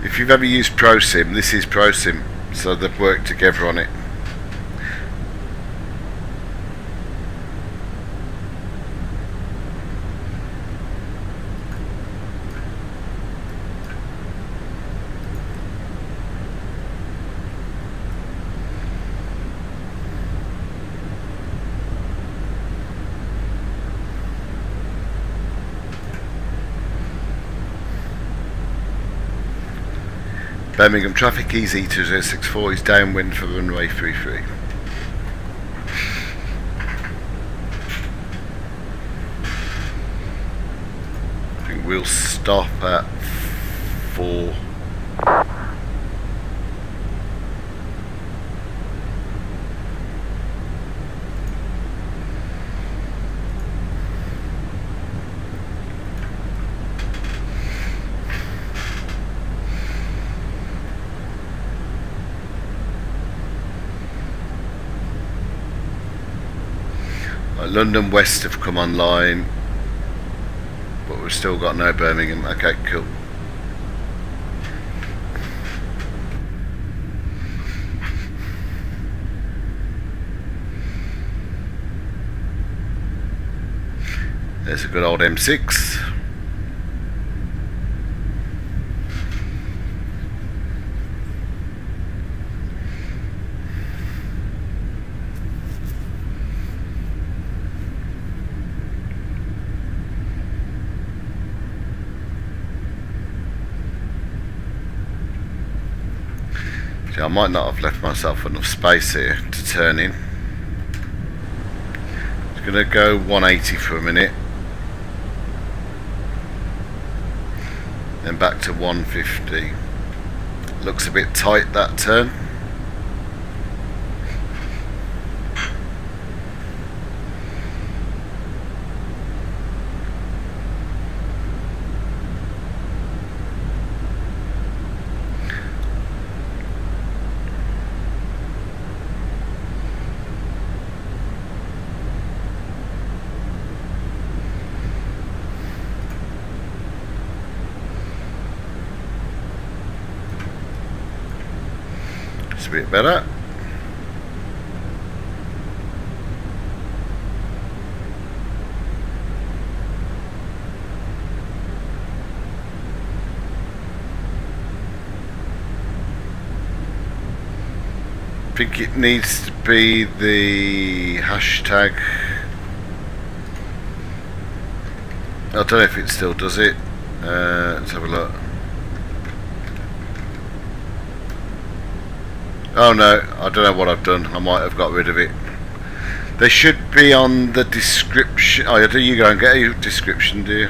if you've ever used ProSim, this is ProSim, so they've worked together on it. Birmingham traffic, EZ2064 is downwind for runway 33. I think we'll stop at 4. London West have come online, but we've still got no Birmingham. Okay, cool. There's a good old M6. I might not have left myself enough space here to turn in. It's going to go 180 for a minute, then back to 150. Looks a bit tight, that turn. A bit better. I think it needs to be the hashtag. I don't know if it still does it. Let's have a look. Oh no, I don't know what I've done. I might have got rid of it. They should be on the description. Oh, do you go and get a description, do you?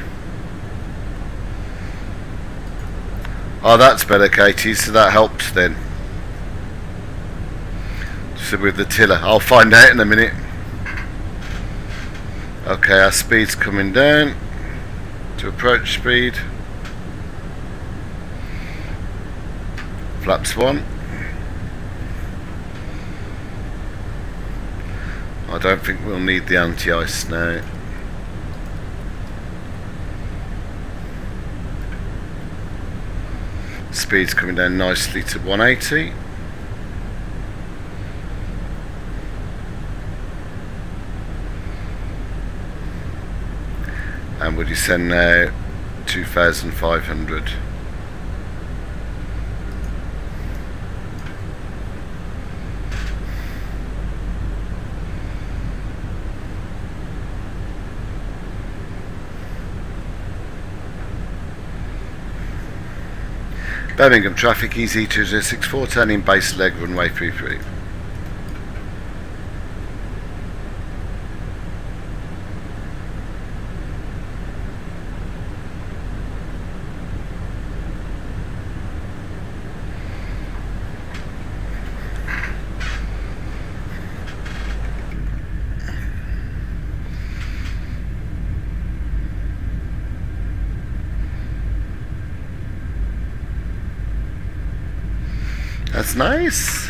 Oh, that's better, Katie, so that helps then. So with the tiller, I'll find out in a minute. Okay, our speed's coming down to approach speed. Flaps 1. I don't think we'll need the anti-ice now. Speed's coming down nicely to 180. And we'll descend now 2,500. Birmingham traffic, EZ264, turning base leg, runway 33. That's nice.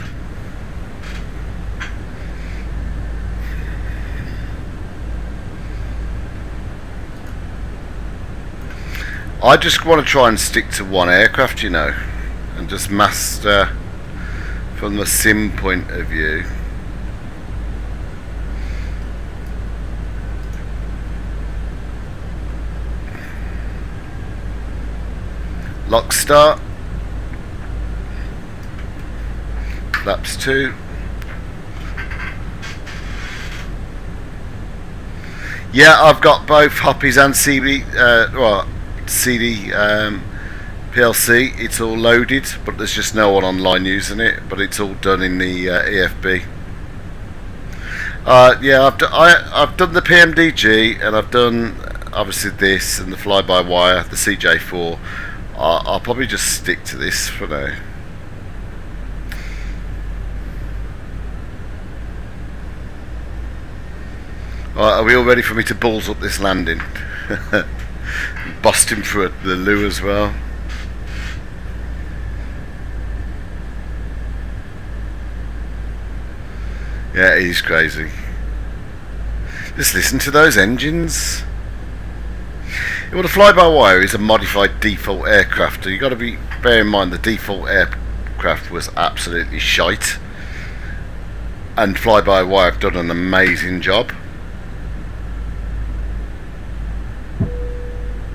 I just want to try and stick to one aircraft, you know, and just master from the sim point of view. Lock start. Flaps 2. Yeah, I've got both Hoppies and CD PLC. It's all loaded, but there's just no one online using it. But it's all done in the EFB. Yeah, I've done the PMDG, and I've done obviously this and the fly-by-wire, the CJ4. I'll probably just stick to this for now. Right, are we all ready for me to balls up this landing? Bust him through the loo as well. Yeah, he's crazy. Just listen to those engines. Well, the fly-by-wire is a modified default aircraft. So you got to bear in mind the default aircraft was absolutely shite, and fly-by-wire have done an amazing job.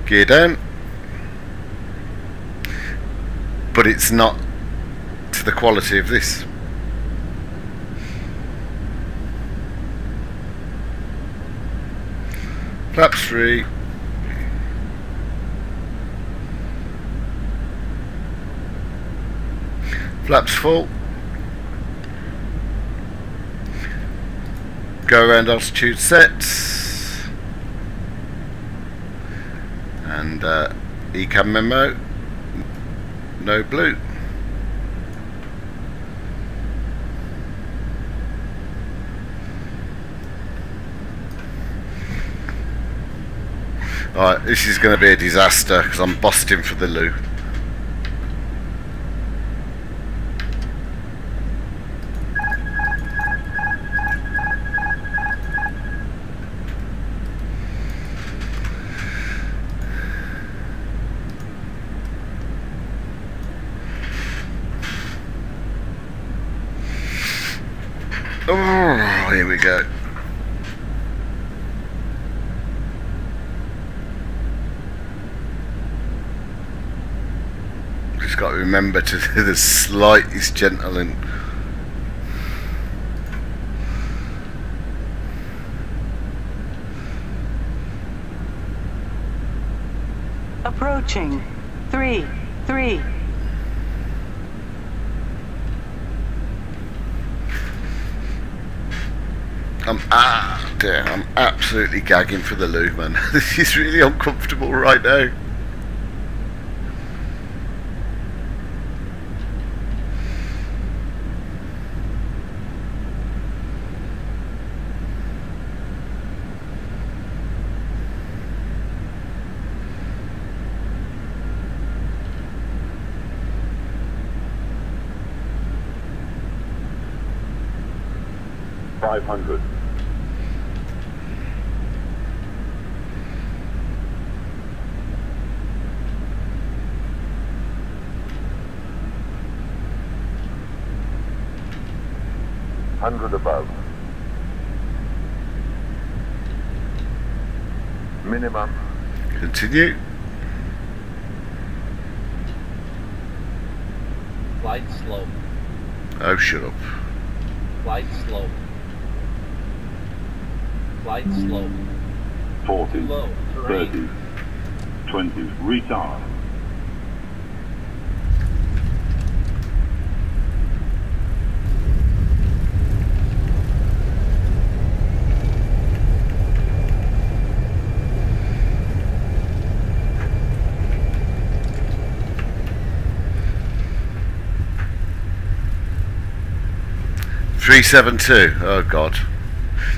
Gear down, but it's not to the quality of this. Flaps free. Flaps full. Go around altitude sets. And ECAM memo. No blue. Alright, this is going to be a disaster because I'm busting for the loo. Oh, here we go. Just got to remember to do the slightest gentling. Approaching 3-3. I'm absolutely gagging for the loo, man. This is really uncomfortable right now. $500. $100 above. Minimum. Continue. Flight slow. Oh, shut up. Flight slow. Flight slow. 40, Low. 30, 20, retard. $372. Oh God.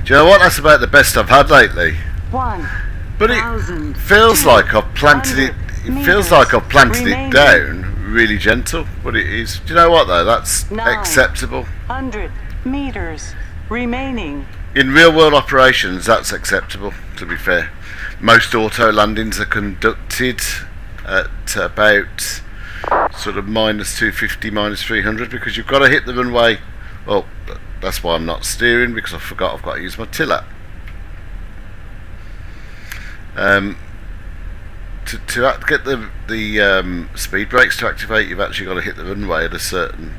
Do you know what? That's about the best I've had lately. But it feels like I've planted it. It feels like I've planted it down really gentle. But it is. Do you know what though? That's acceptable. 100 meters remaining. In real world operations, that's acceptable. To be fair, most auto landings are conducted at about sort of -250, -300 because you've got to hit the runway. Well, that's why I'm not steering, because I forgot I've got to use my tiller. To get the speed brakes to activate, you've actually got to hit the runway at a certain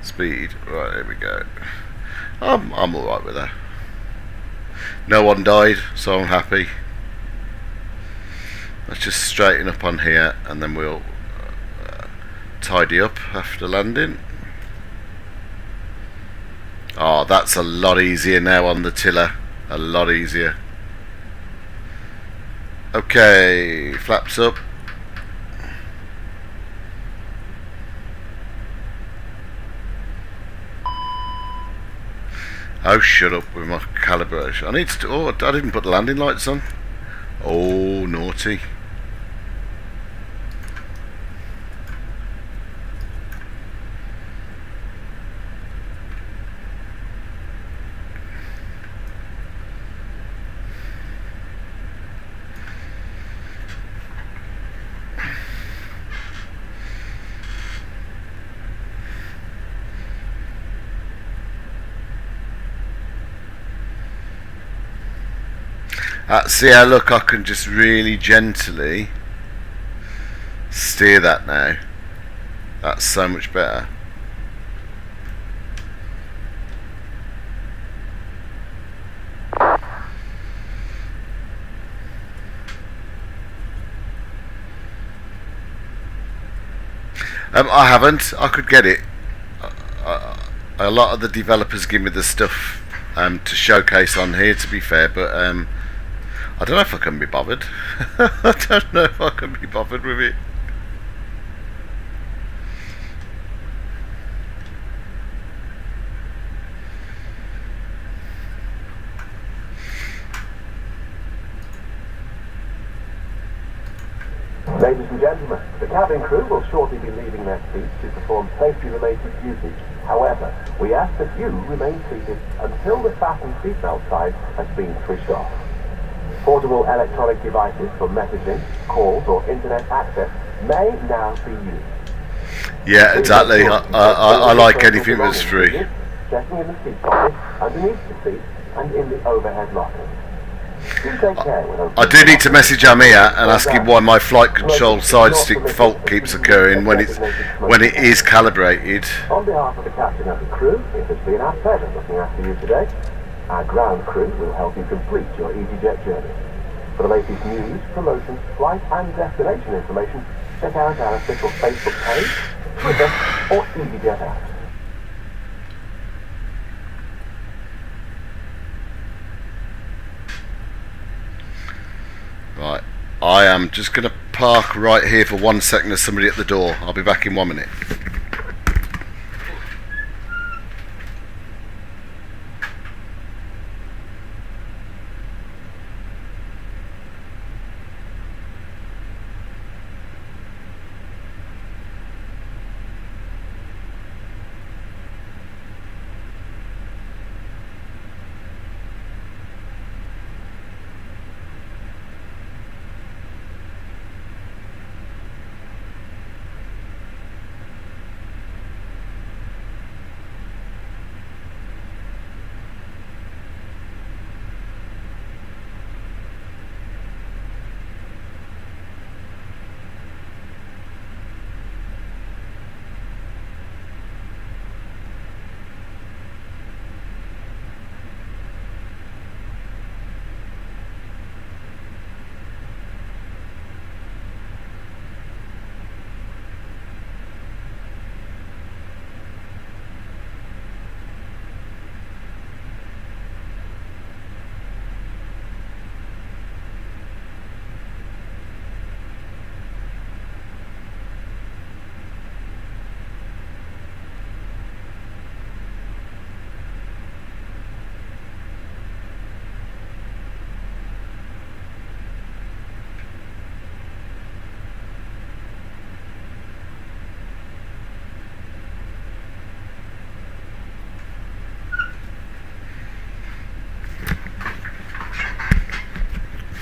speed. Right, here we go. I'm alright with that. No one died, so I'm happy. Let's just straighten up on here, and then we'll tidy up after landing. Oh, that's a lot easier now on the tiller. A lot easier. Okay, flaps up. Oh, shut up with my calibration. I need to. Oh, I didn't put the landing lights on. Oh, naughty. See how, look, I can just really gently steer that now. That's so much better. I haven't. I could get it. A lot of the developers give me the stuff to showcase on here, to be fair, but I don't know if I can be bothered. I don't know if I can be bothered with it. Ladies and gentlemen, the cabin crew will shortly be leaving their seats to perform safety-related duties. However, we ask that you remain seated until the fasten seatbelt sign has been switched off. Portable electronic devices for messaging, calls or internet access may now be used. Yeah, exactly. I like anything that's free. Checking in the seat pocket, underneath the seat, and in the overhead locker. I do need to message Amir and ask him why my flight control side stick fault keeps occurring when it is calibrated. On behalf of the captain and the crew, it has been our pleasure looking after you today. Our ground crew will help you complete your Easyjet journey. For the latest news, promotions, flight and destination information, check out our official Facebook page, Twitter or Easyjet app. Right, I am just going to park right here for 1 second. There's somebody at the door. I'll be back in 1 minute.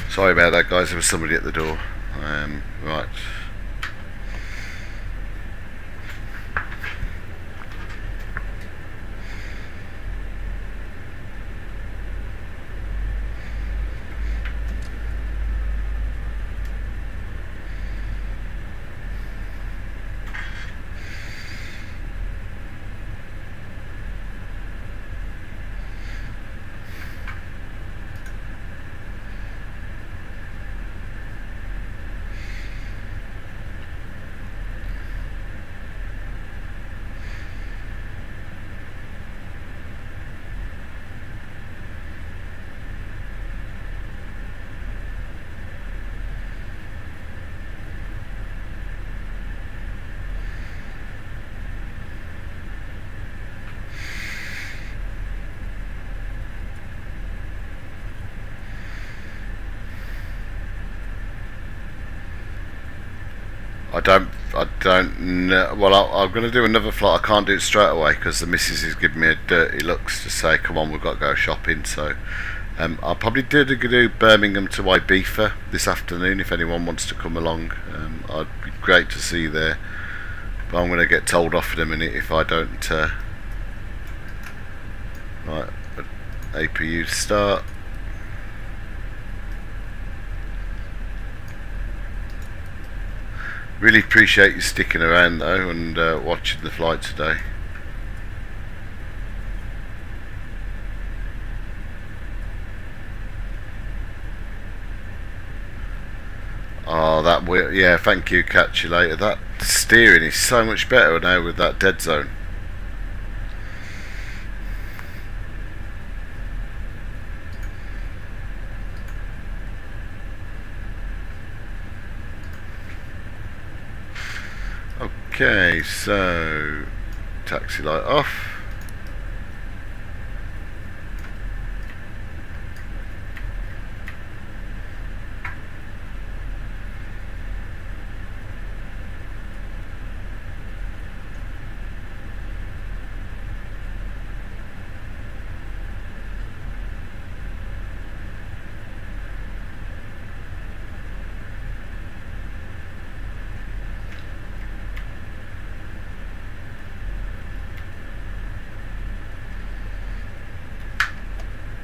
Sorry about that, guys. There was somebody at the door. Right. I don't know. Well, I'm going to do another flight. I can't do it straight away because the missus is giving me a dirty looks to say, come on, we've got to go shopping. So I'll probably do Birmingham to IBABA this afternoon if anyone wants to come along. I'd be great to see you there. But I'm going to get told off in a minute if I don't. Right, APU start. Really appreciate you sticking around though and watching the flight today. Oh, that yeah, thank you, catch you later. That steering is so much better now with that dead zone. Okay, so taxi light off.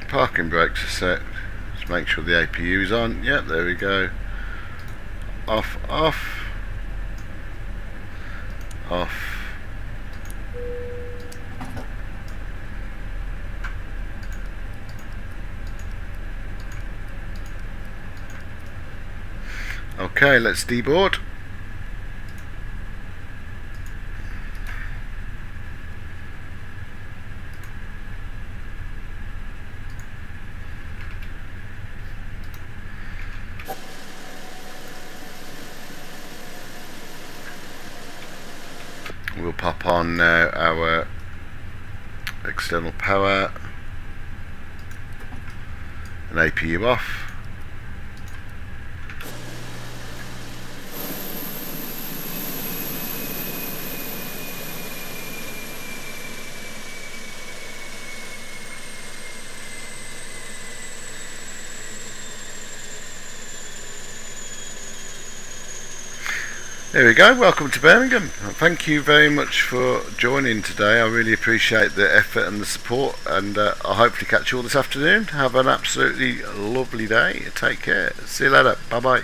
Parking brakes are set. Just make sure the APU is on. Yep, there we go. Off, off, off. Okay, let's deboard. We'll pop on now our external power and APU off. There we go, welcome to Birmingham. Thank you very much for joining today. I really appreciate the effort and the support, and I'll hopefully catch you all this afternoon. Have an absolutely lovely day. Take care. See you later. Bye bye.